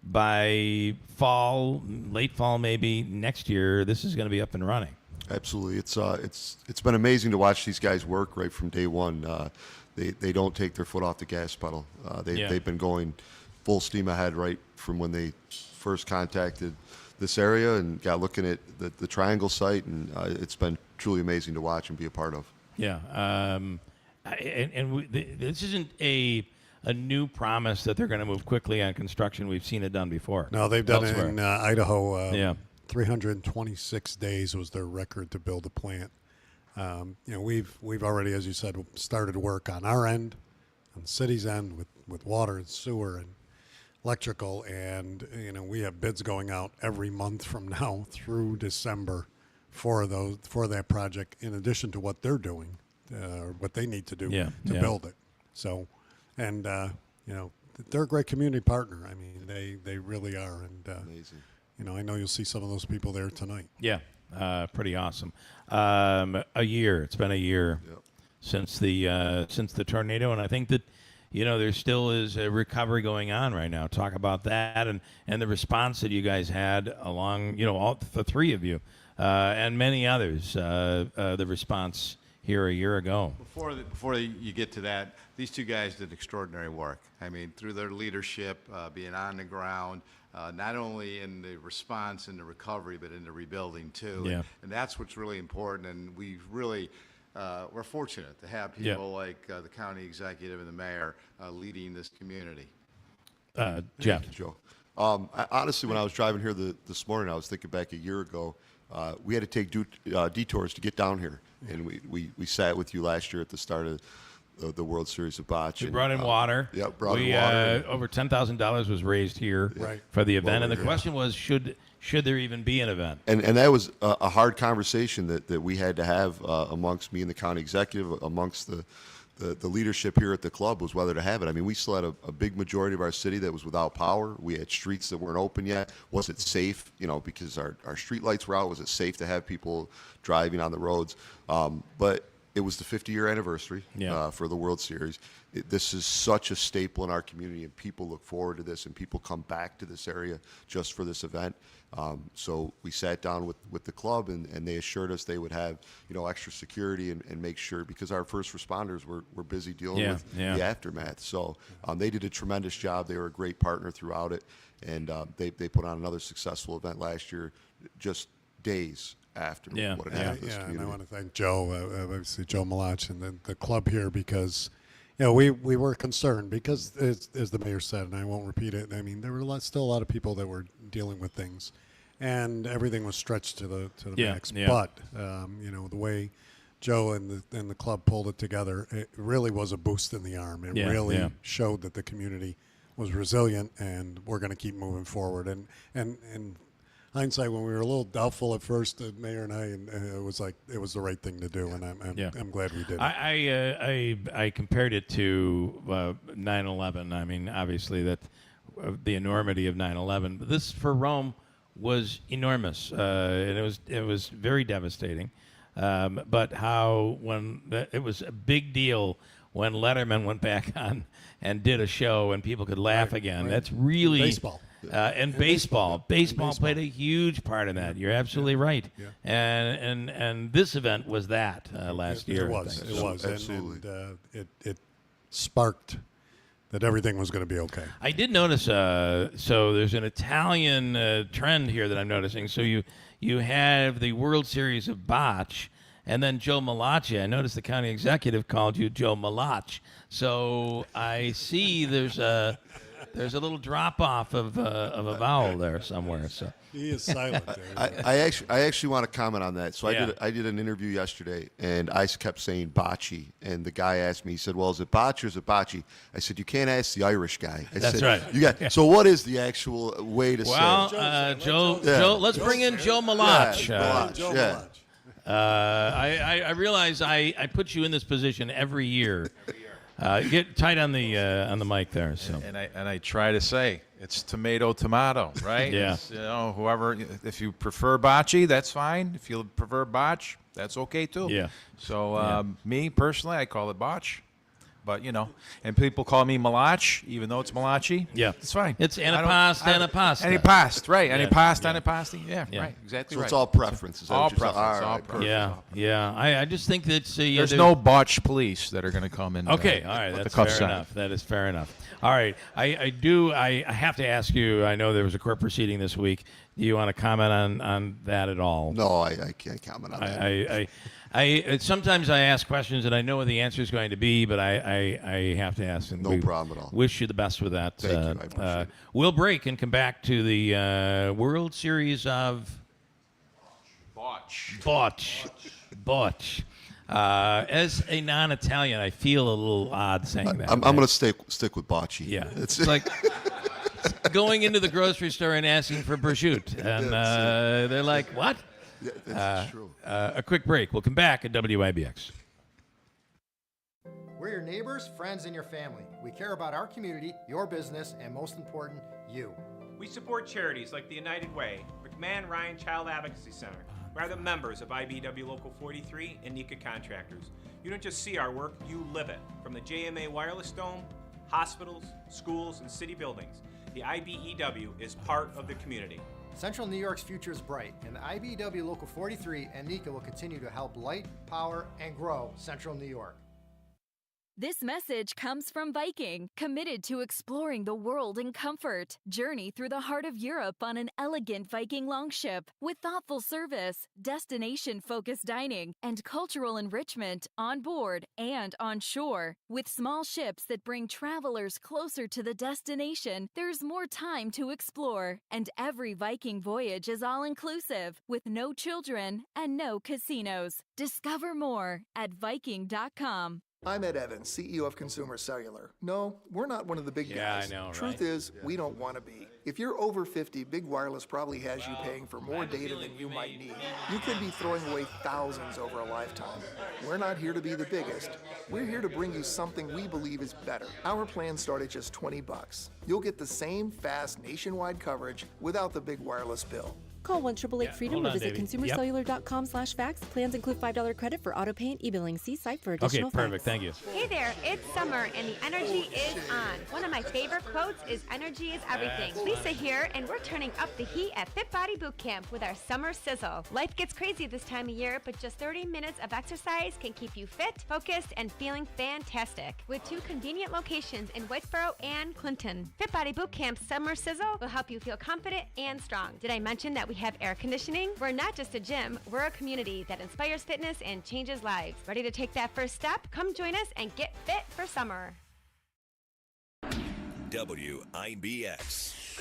Speaker 7: by fall, late fall maybe next year, this is going to be up and running.
Speaker 4: Absolutely. It's been amazing to watch these guys work right from day one. They don't take their foot off the gas pedal. They've been going full steam ahead right from when they first contacted this area and got looking at the Triangle site, and it's been truly amazing to watch and be a part of.
Speaker 7: Yeah, this isn't a new promise that they're going to move quickly on construction. We've seen it done before.
Speaker 2: No, they've done
Speaker 7: elsewhere.
Speaker 2: it in Idaho. 326 days was their record to build a plant. We've already, as you said, started work on our end, on the city's end with water and sewer and electrical, and we have bids going out every month from now through December for that project, in addition to what they're doing, what they need to do to build it. So, and they're a great community partner. I mean, they really are, and
Speaker 4: amazing.
Speaker 2: I know you'll see some of those people there tonight.
Speaker 7: Yeah. Pretty awesome. It's been a year since the tornado, and I think that there still is a recovery going on right now. Talk about that and the response that you guys had along, all the three of you and many others. The response here a year ago.
Speaker 30: Before you get to that, these two guys did extraordinary work. I mean, through their leadership, being on the ground. Not only in the response and the recovery, but in the rebuilding too.
Speaker 7: Yeah.
Speaker 30: And that's what's really important. And we've really, we're fortunate to have people like the county executive and the mayor leading this community.
Speaker 7: Jeff.
Speaker 4: Thank you, Joe. Honestly, when I was driving here this morning, I was thinking back a year ago. We had to take detours to get down here. And we sat with you last year at the start of the World Series of Bocce.
Speaker 7: We brought in water.
Speaker 4: Brought in water.
Speaker 7: Over $10,000 was raised here for the event, and the question was, should there even be an event?
Speaker 4: And that was a hard conversation that we had to have amongst me and the county executive, amongst the leadership here at the club, was whether to have it. I mean, we still had a big majority of our city that was without power. We had streets that weren't open yet. Was it safe? Because our street lights were out. Was it safe to have people driving on the roads? But it was the 50-year anniversary for the World Series. This is such a staple in our community, and people look forward to this, and people come back to this area just for this event. So we sat down with the club, and they assured us they would have extra security and make sure, because our first responders were busy dealing with the aftermath. So they did a tremendous job. They were a great partner throughout it, and they put on another successful event last year, just days after what had happened.
Speaker 2: And I want to thank Joe, obviously Joe Malach and the club here, because we were concerned because, as the mayor said, and I won't repeat it, I mean, there were still a lot of people that were dealing with things, and everything was stretched to the max.
Speaker 7: Yeah.
Speaker 2: But, the way Joe and the club pulled it together, it really was a boost in the arm. It really showed that the community was resilient, and we're going to keep moving forward. And hindsight, when we were a little doubtful at first, the mayor and it was like it was the right thing to do, and I'm glad we did it.
Speaker 7: I compared it to 9/11. I mean, obviously that the enormity of 9/11, but this for Rome was enormous, and it was very devastating. But it was a big deal when Letterman went back on and did a show and people could laugh again. Right. That's really
Speaker 2: baseball.
Speaker 7: And baseball played a huge part in that. You're absolutely right.
Speaker 2: Yeah.
Speaker 7: And this event was that last year.
Speaker 2: It was.
Speaker 4: Absolutely.
Speaker 2: And it sparked that everything was going to be okay.
Speaker 7: I did notice. So there's an Italian trend here that I'm noticing. So you have the World Series of Bocce, and then Joe Malachi. I noticed the county executive called you Joe Malach. So I see there's a little drop off of a vowel there somewhere. So
Speaker 2: he is silent there.
Speaker 4: I actually want to comment on that. So I did an interview yesterday, and I kept saying Bocce, and the guy asked me. He said, "Well, is it Bocce or is it Bocce?" I said, "You can't ask the Irish guy."
Speaker 7: That's right.
Speaker 4: So what is the actual way to say it?
Speaker 7: Joe, let's bring in Joe Malach.
Speaker 2: Joe Malach.
Speaker 7: I realize I put you in this position every year. Get tight on the mic there. So.
Speaker 14: And I try to say it's tomato, right?
Speaker 7: Yeah.
Speaker 14: It's, whoever, if you prefer bocce, that's fine. If you prefer botch, that's okay too.
Speaker 7: Yeah.
Speaker 14: So me personally, I call it botch. But, and people call me Malach, even though it's Malachi.
Speaker 7: Yeah.
Speaker 14: It's fine.
Speaker 7: It's anapasta.
Speaker 14: Anapast, right.
Speaker 7: Yeah.
Speaker 14: Anapasta, anapasti. Yeah, right. Exactly
Speaker 4: so
Speaker 14: right.
Speaker 4: It's all preferences.
Speaker 14: All preferences.
Speaker 7: Yeah. I just think that
Speaker 14: there's no botch police that are going to come in.
Speaker 7: Okay, all right. That's fair enough. That is fair enough. All right. I have to ask you, I know there was a court proceeding this week. Do you want to comment on that at all?
Speaker 4: No, I can't comment on that.
Speaker 7: Sometimes I ask questions and I know what the answer is going to be, but I have to ask. And
Speaker 4: no problem at all.
Speaker 7: Wish you the best with that.
Speaker 4: Thank you. I appreciate it.
Speaker 7: We'll break and come back to the World Series of Bocce. As a non-Italian, I feel a little odd saying that.
Speaker 4: I'm going to stick with Bocce.
Speaker 7: Yeah, it's like going into the grocery store and asking for prosciutto, and they're like, "What?"
Speaker 4: Yeah, that's true.
Speaker 7: A quick break. We'll come back at WIBX.
Speaker 3: We're your neighbors, friends, and your family. We care about our community, your business, and most important, you.
Speaker 8: We support charities like the United Way, McMahon Ryan Child Advocacy Center. We're the members of IBW Local 43 and NECA Contractors. You don't just see our work, you live it. From the JMA Wireless Dome, hospitals, schools, and city buildings, the IBEW is part of the community.
Speaker 3: Central New York's future is bright, and the IBEW Local 43 and NECA will continue to help light, power, and grow Central New York.
Speaker 9: This message comes from Viking, committed to exploring the world in comfort. Journey through the heart of Europe on an elegant Viking longship with thoughtful service, destination-focused dining, and cultural enrichment on board and on shore. With small ships that bring travelers closer to the destination, there's more time to explore. And every Viking voyage is all-inclusive, with no children and no casinos. Discover more at Viking.com.
Speaker 20: I'm Ed Evans, CEO of Consumer Cellular. No, we're not one of the big guys.
Speaker 7: Yeah, I know,
Speaker 20: Truth is, we don't want to be. If you're over 50, Big Wireless probably has you paying for more data than you might need. You could be throwing away thousands over a lifetime. We're not here to be the biggest. We're here to bring you something we believe is better. Our plans start at just $20. You'll get the same fast nationwide coverage without the Big Wireless bill.
Speaker 21: Call 1-888-FREEDOM or visit consumercellular.com/facts. Plans include $5 credit for auto pay and e-billing. See site for additional
Speaker 7: Okay, perfect.
Speaker 21: facts.
Speaker 7: Thank you.
Speaker 22: Hey there, it's summer and the energy is on. One of my favorite quotes is energy is everything. Lisa here, and we're turning up the heat at Fit Body Boot Camp with our summer sizzle. Life gets crazy this time of year, but just 30 minutes of exercise can keep you fit, focused, and feeling fantastic. With 2 convenient locations in Whitesboro and Clinton, Fit Body Boot Camp's summer sizzle will help you feel confident and strong. Did I mention that we We have air conditioning. We're not just a gym, we're a community that inspires fitness and changes lives. Ready to take that first step? Come join us and get fit for summer.
Speaker 1: WIBX. This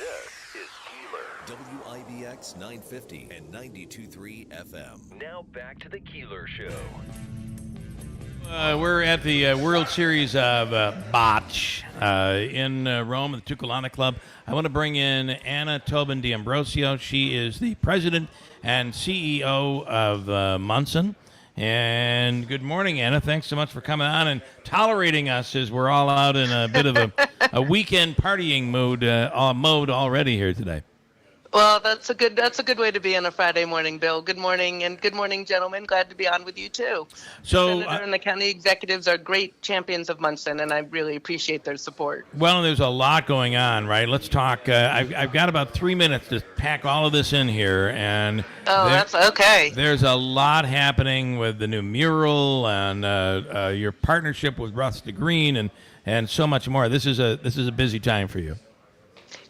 Speaker 1: is Keeler. WIBX 950 and 92.3 FM. Now back to the Keeler Show.
Speaker 7: We're at the World Series of Bocce in Rome at the Toccolana Club. I want to bring in Anna Tobin D'Ambrosio. She is the president and CEO of Munson. And good morning, Anna. Thanks so much for coming on and tolerating us as we're all out in a bit of a weekend partying mode already here today.
Speaker 10: Well, that's a good way to be on a Friday morning, Bill. Good morning, and good morning, gentlemen. Glad to be on with you too.
Speaker 7: So,
Speaker 10: Senator and the county executives are great champions of Munson, and I really appreciate their support.
Speaker 7: Well, there's a lot going on, right? Let's talk. I've got about 3 minutes to pack all of this in here, and
Speaker 10: that's okay.
Speaker 7: There's a lot happening with the new mural and your partnership with Rusty Green and so much more. This is a busy time for you.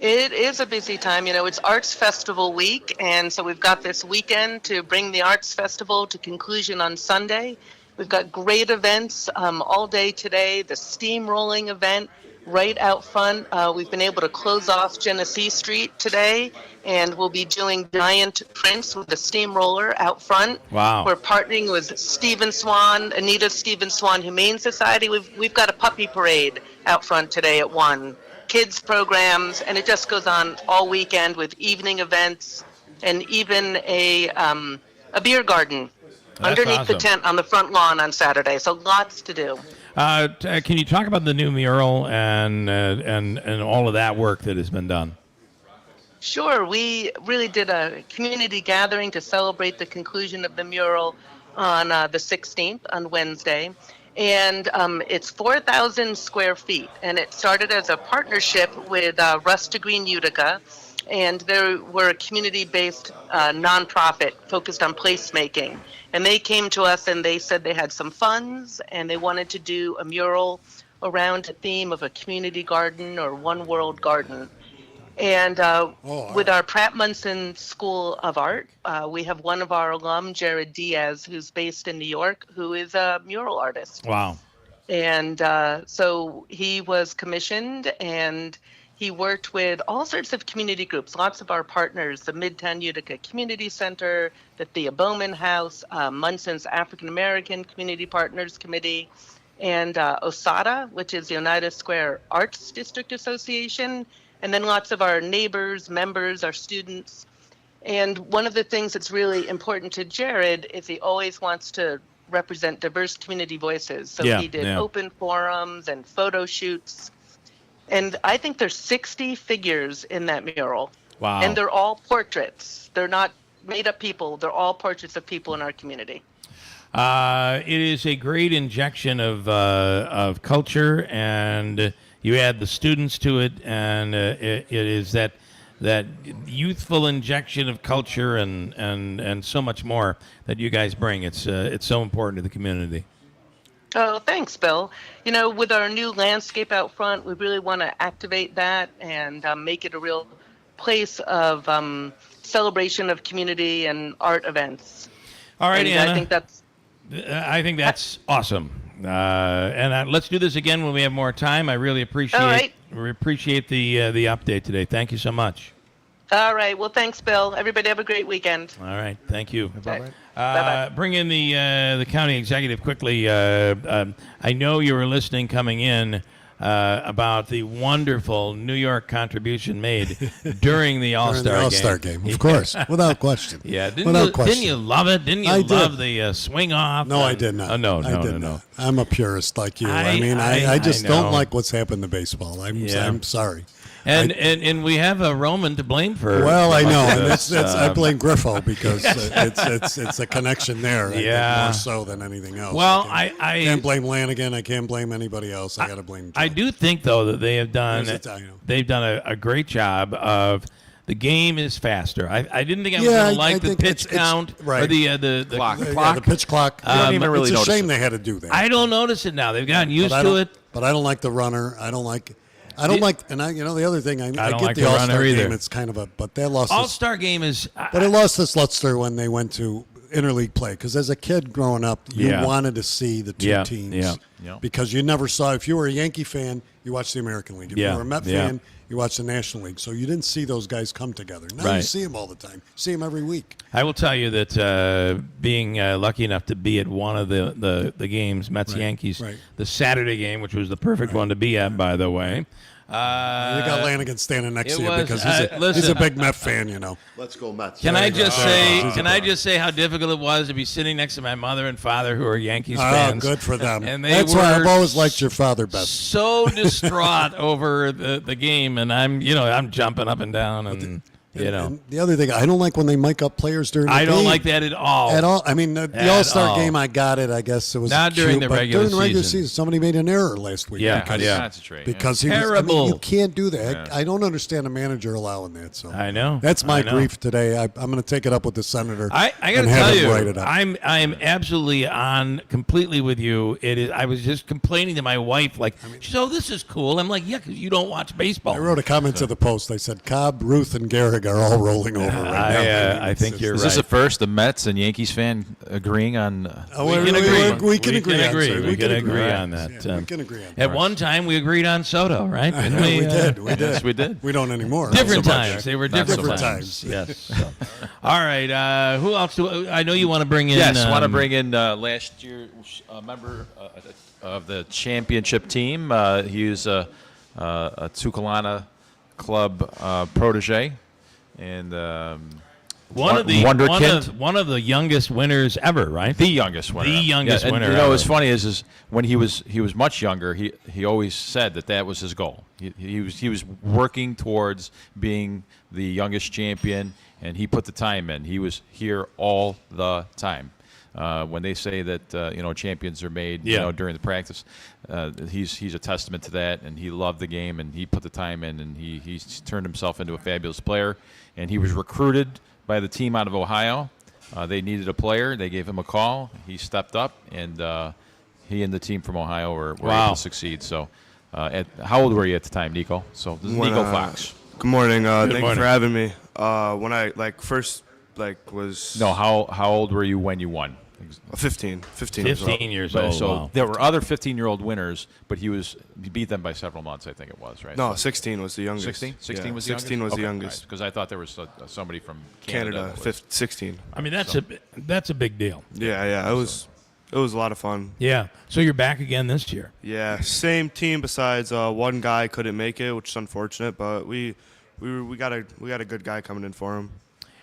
Speaker 10: It is a busy time. It's Arts Festival week, and so we've got this weekend to bring the Arts Festival to conclusion on Sunday. We've got great events all day today. The steamrolling event right out front. We've been able to close off Genesee Street today, and we'll be doing giant prints with the steamroller out front.
Speaker 7: Wow.
Speaker 10: We're partnering with Anita Stephen Swan Humane Society. We've got a puppy parade out front today at 1. Kids programs, and it just goes on all weekend with evening events and even a beer garden underneath the tent on the front lawn on Saturday. So lots to do.
Speaker 7: Can you talk about the new mural and all of that work that has been done?
Speaker 10: Sure. We really did a community gathering to celebrate the conclusion of the mural on the 16th, on Wednesday. And it's 4,000 square feet, and it started as a partnership with Rusty Green Utica, and they were a community-based nonprofit focused on placemaking. And they came to us and they said they had some funds, and they wanted to do a mural around a theme of a community garden or one world garden. And with our Pratt Munson School of Art, we have one of our alum, Jared Diaz, who's based in New York, who is a mural artist.
Speaker 7: Wow.
Speaker 10: And so he was commissioned, and he worked with all sorts of community groups, lots of our partners, the Midtown Utica Community Center, the Thea Bowman House, Munson's African American Community Partners Committee, and OSADA, which is the Oneida Square Arts District Association, and then lots of our neighbors, members, our students. And one of the things that's really important to Jared is he always wants to represent diverse community voices. So he did open forums and photo shoots. And I think there's 60 figures in that mural.
Speaker 7: Wow.
Speaker 10: And they're all portraits. They're not made up people. They're all portraits of people in our community.
Speaker 7: It is a great injection of culture, and you add the students to it, and it is that youthful injection of culture and so much more that you guys bring. It's so important to the community.
Speaker 10: Oh, thanks, Bill. With our new landscape out front, we really want to activate that and make it a real place of celebration of community and art events.
Speaker 7: All right,
Speaker 10: and
Speaker 7: Anna.
Speaker 10: I think that's
Speaker 7: awesome. And let's do this again when we have more time. I really appreciate the update today. Thank you so much.
Speaker 10: All right. Well, thanks, Bill. Everybody have a great weekend.
Speaker 7: All right. Thank you.
Speaker 10: Bye-bye.
Speaker 7: Bring in the county executive quickly. I know you were listening coming in about the wonderful New York contribution made during the All-Star
Speaker 2: game. Of course, without question.
Speaker 7: Yeah, didn't you love it? Didn't you love the swing off?
Speaker 2: No, I did not.
Speaker 7: Oh, no,
Speaker 2: I did
Speaker 7: no.
Speaker 2: not. I'm a purist like you. I just don't like what's happened to baseball. I'm sorry.
Speaker 7: And we have a Roman to blame for.
Speaker 2: Well, I know, and I blame Griffo because it's a connection there. I think more so than anything else.
Speaker 7: Well,
Speaker 2: I can't blame Lanigan. I can't blame anybody else. I got to blame Joe.
Speaker 7: I do think though that they have done a great job of. The game is faster. I didn't think I was going to like the pitch count or the clock.
Speaker 2: The pitch clock. It's a shame they had to do that.
Speaker 7: I don't notice it now. They've gotten used to it.
Speaker 2: But I don't like the runner. I don't like. I don't like, and the other thing, I
Speaker 7: don't
Speaker 2: get
Speaker 7: like
Speaker 2: the
Speaker 7: the
Speaker 2: All-Star
Speaker 7: runner
Speaker 2: game.
Speaker 7: either.
Speaker 2: It's kind of but they lost.
Speaker 7: All-Star game is,
Speaker 2: but it lost its luster when they went to interleague play. Because as a kid growing up, you wanted to see the two teams.
Speaker 7: Yeah.
Speaker 2: Because you never saw. If you were a Yankee fan, you watched the American League. If you were a Met fan, you watched the National League. So you didn't see those guys come together. Now you see them all the time. You see them every week.
Speaker 7: I will tell you that being lucky enough to be at one of the games, Mets-Yankees, the Saturday game, which was the perfect one to be at, by the way.
Speaker 2: You got Lanigan standing next to you because
Speaker 7: listen,
Speaker 2: he's a big Met fan,
Speaker 4: Let's go Mets.
Speaker 7: Can I just say how difficult it was to be sitting next to my mother and father who are Yankees fans?
Speaker 2: Oh, good for them.
Speaker 7: And
Speaker 2: That's why I've always liked your father best.
Speaker 7: So distraught over the game, and I'm jumping up and down and.
Speaker 2: And the other thing, I don't like when they mic up players during the game.
Speaker 7: I don't like that at all.
Speaker 2: At all. I mean, the All-Star game, I got it. I guess it was
Speaker 7: not during the regular
Speaker 2: season. Somebody made an error last week.
Speaker 7: Yeah,
Speaker 2: because he
Speaker 7: terrible.
Speaker 2: Was, you can't do that. I don't understand a manager allowing that. So
Speaker 7: I know
Speaker 2: that's my grief today. I'm going to take it up with the senator.
Speaker 7: I got to tell you, I am absolutely on completely with you. It is. I was just complaining to my wife, like, so this is cool. I'm like, yeah, because you don't watch baseball.
Speaker 2: I wrote a comment to the post. I said, Cobb, Ruth, and Gehrig are all rolling over right now.
Speaker 7: I think you're right.
Speaker 14: Is this the first the Mets and Yankees fan agreeing on?
Speaker 2: We can agree on that.
Speaker 7: We can agree on that.
Speaker 2: We can agree on that.
Speaker 7: At one time, we agreed on Soto, right?
Speaker 2: We did.
Speaker 14: Yes, we did.
Speaker 2: We don't anymore.
Speaker 7: Different times. They were different
Speaker 2: times.
Speaker 7: Yes. So. All right. Who else? I know you want to bring in.
Speaker 14: Yes, I want to bring in last year's member of the championship team. He was a Toccolana club protege. And
Speaker 7: one of the youngest winners ever, right?
Speaker 14: The youngest winner.
Speaker 7: The youngest winner.
Speaker 14: You know, what's funny is when he was much younger, he always said that was his goal. He was working towards being the youngest champion, and he put the time in. He was here all the time. When they say that champions are made during the practice, he's a testament to that, and he loved the game, and he put the time in, and he turned himself into a fabulous player. And he was recruited by the team out of Ohio. They needed a player. They gave him a call. He stepped up, and he and the team from Ohio were able to succeed. So, how old were you at the time, Nico? So this is Nico Fox.
Speaker 11: Good morning. Thank you for having me. When I first was
Speaker 14: how old were you when you won?
Speaker 11: 15
Speaker 7: years old.
Speaker 14: So there were other 15-year-old winners, but he beat them by several months, I think it was, right?
Speaker 11: No, 16 was the youngest.
Speaker 14: 16? 16 was the youngest?
Speaker 11: 16 was the youngest.
Speaker 14: Because I thought there was somebody from Canada
Speaker 11: 16.
Speaker 7: I mean, that's a big deal.
Speaker 11: Yeah. It was a lot of fun.
Speaker 7: Yeah. So you're back again this year.
Speaker 11: Yeah, same team besides one guy couldn't make it, which is unfortunate, but we got a good guy coming in for him.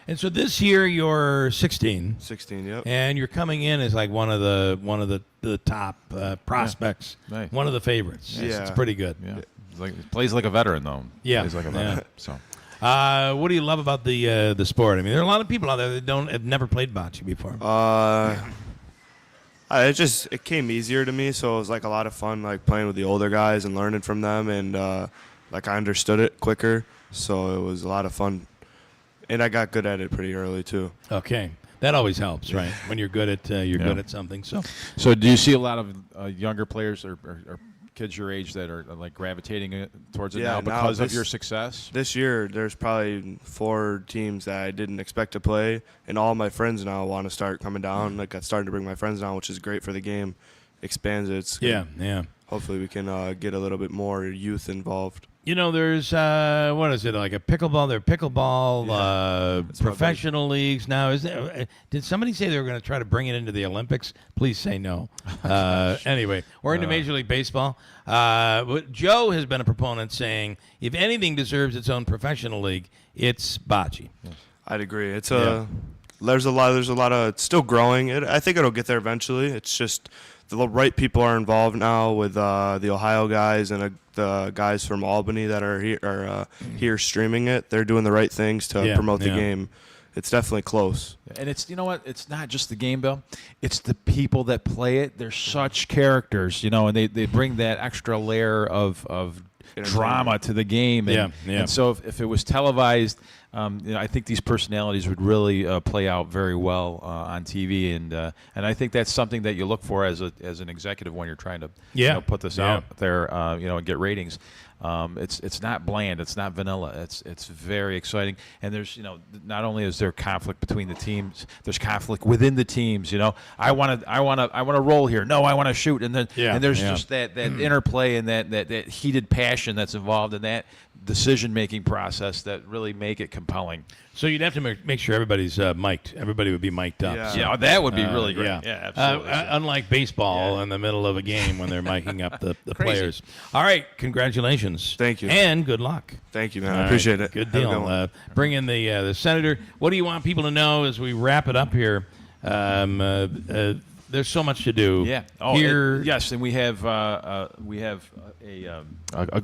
Speaker 7: And so this year you're 16.
Speaker 11: 16, yep.
Speaker 7: And you're coming in as like one of the top prospects, one of the favorites.
Speaker 11: Yeah,
Speaker 7: it's pretty good.
Speaker 14: Yeah, plays like a veteran though.
Speaker 7: Yeah,
Speaker 14: plays like a veteran. So,
Speaker 7: what do you love about the sport? I mean, there are a lot of people out there that have never played bocce before.
Speaker 11: It came easier to me, so it was like a lot of fun, like playing with the older guys and learning from them, and like I understood it quicker, so it was a lot of fun. And I got good at it pretty early too.
Speaker 7: Okay, that always helps, right? When you're good at good at something.
Speaker 14: So do you see a lot of younger players or kids your age that are like gravitating towards it now because of your success?
Speaker 11: This year, there's probably 4 teams that I didn't expect to play, and all my friends now want to start coming down. Like I'm starting to bring my friends down, which is great for the game. Expands it.
Speaker 7: Yeah.
Speaker 11: Hopefully, we can get a little bit more youth involved.
Speaker 7: You know, there's what is it, like a pickleball? There are pickleball professional leagues now. Did somebody say they were going to try to bring it into the Olympics? Please say no. Anyway, or into Major League Baseball. Joe has been a proponent saying if anything deserves its own professional league, it's bocce.
Speaker 11: I'd agree. It's there's a lot of it's still growing. I think it'll get there eventually. It's just the right people are involved now with the Ohio guys and the guys from Albany that are here streaming it. They're doing the right things to promote the game. It's definitely close.
Speaker 14: And it's, you know what, it's not just the game, Bill. It's the people that play it. They're such characters, and they bring that extra layer of drama to the game. And so if it was televised I think these personalities would really play out very well on TV, and I think that's something that you look for as an executive when you're trying to put this out there, and get ratings. It's not bland, it's not vanilla. It's very exciting, and there's not only is there conflict between the teams, there's conflict within the teams. I want to roll here. No, I want to shoot, and then and there's just that interplay and that heated passion that's involved in that decision-making process that really make it compelling.
Speaker 7: So you'd have to make sure everybody's mic'd. Everybody would be mic'd up.
Speaker 14: Yeah,
Speaker 7: So,
Speaker 14: that would be really great. Yeah, absolutely.
Speaker 7: Unlike baseball in the middle of a game when they're miking up the players. All right, congratulations.
Speaker 11: Thank you.
Speaker 7: And good luck.
Speaker 11: Thank you, man.
Speaker 7: All
Speaker 11: I appreciate
Speaker 7: right,
Speaker 11: it.
Speaker 7: Good
Speaker 11: Have a
Speaker 7: deal.
Speaker 11: good one.
Speaker 7: Bring in the senator. What do you want people to know as we wrap it up here? There's so much to do.
Speaker 14: Yeah.
Speaker 7: Here.
Speaker 14: Yes, and we have a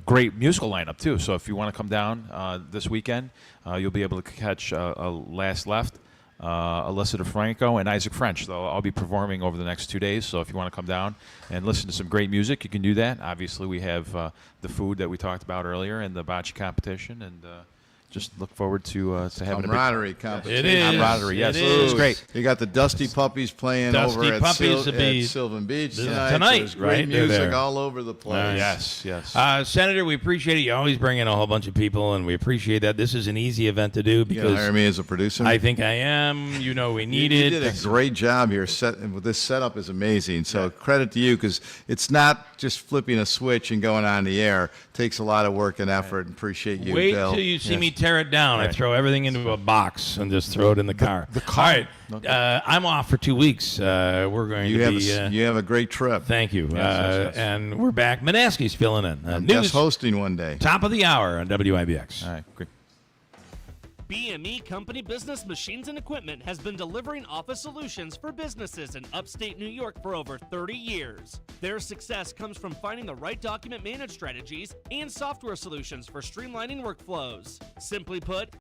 Speaker 14: great musical lineup too. So if you want to come down this weekend, you'll be able to catch Last Left, Alyssa DeFranco, and Isaac French. I'll be performing over the next 2 days. So if you want to come down and listen to some great music, you can do that. Obviously, we have the food that we talked about earlier and the bocce competition, and just look forward to having
Speaker 30: camaraderie
Speaker 14: a big
Speaker 30: competition.
Speaker 7: It is.
Speaker 14: Camaraderie, yes.
Speaker 7: It's
Speaker 14: great.
Speaker 30: You got the Dusty Puppies playing
Speaker 7: Dusty
Speaker 30: over at,
Speaker 7: Puppies will be
Speaker 30: Sylvan Beach
Speaker 7: tonight,
Speaker 30: There's great
Speaker 7: right? They're
Speaker 30: music
Speaker 7: there.
Speaker 30: all over the place.
Speaker 14: Yes.
Speaker 7: Senator, we appreciate it. You always bring in a whole bunch of people, and we appreciate that. This is an easy event to do
Speaker 30: You
Speaker 7: because
Speaker 30: gonna hire me as a producer?
Speaker 7: I think I am. We need
Speaker 30: you
Speaker 7: it.
Speaker 30: did a great job here. This setup is amazing. So credit to you because it's not just flipping a switch and going on the air. It takes a lot of work and effort. And appreciate you,
Speaker 7: Wait
Speaker 30: Bill.
Speaker 7: till you see me tear it down. I throw everything into a box and just throw it in the car. All right. I'm off for 2 weeks. We're going to be...
Speaker 30: you have a great trip.
Speaker 7: Thank you.
Speaker 30: Yes.
Speaker 7: And we're back. Manaski's filling in.
Speaker 30: I'm
Speaker 7: News,
Speaker 30: guest hosting one day.
Speaker 7: top of the hour on WIBX.
Speaker 14: All right, great.
Speaker 5: BME Company Business Machines and Equipment has been delivering office solutions for businesses in upstate New York for over 30 years. Their success comes from finding the right document management strategies and software solutions for streamlining workflows. Simply put,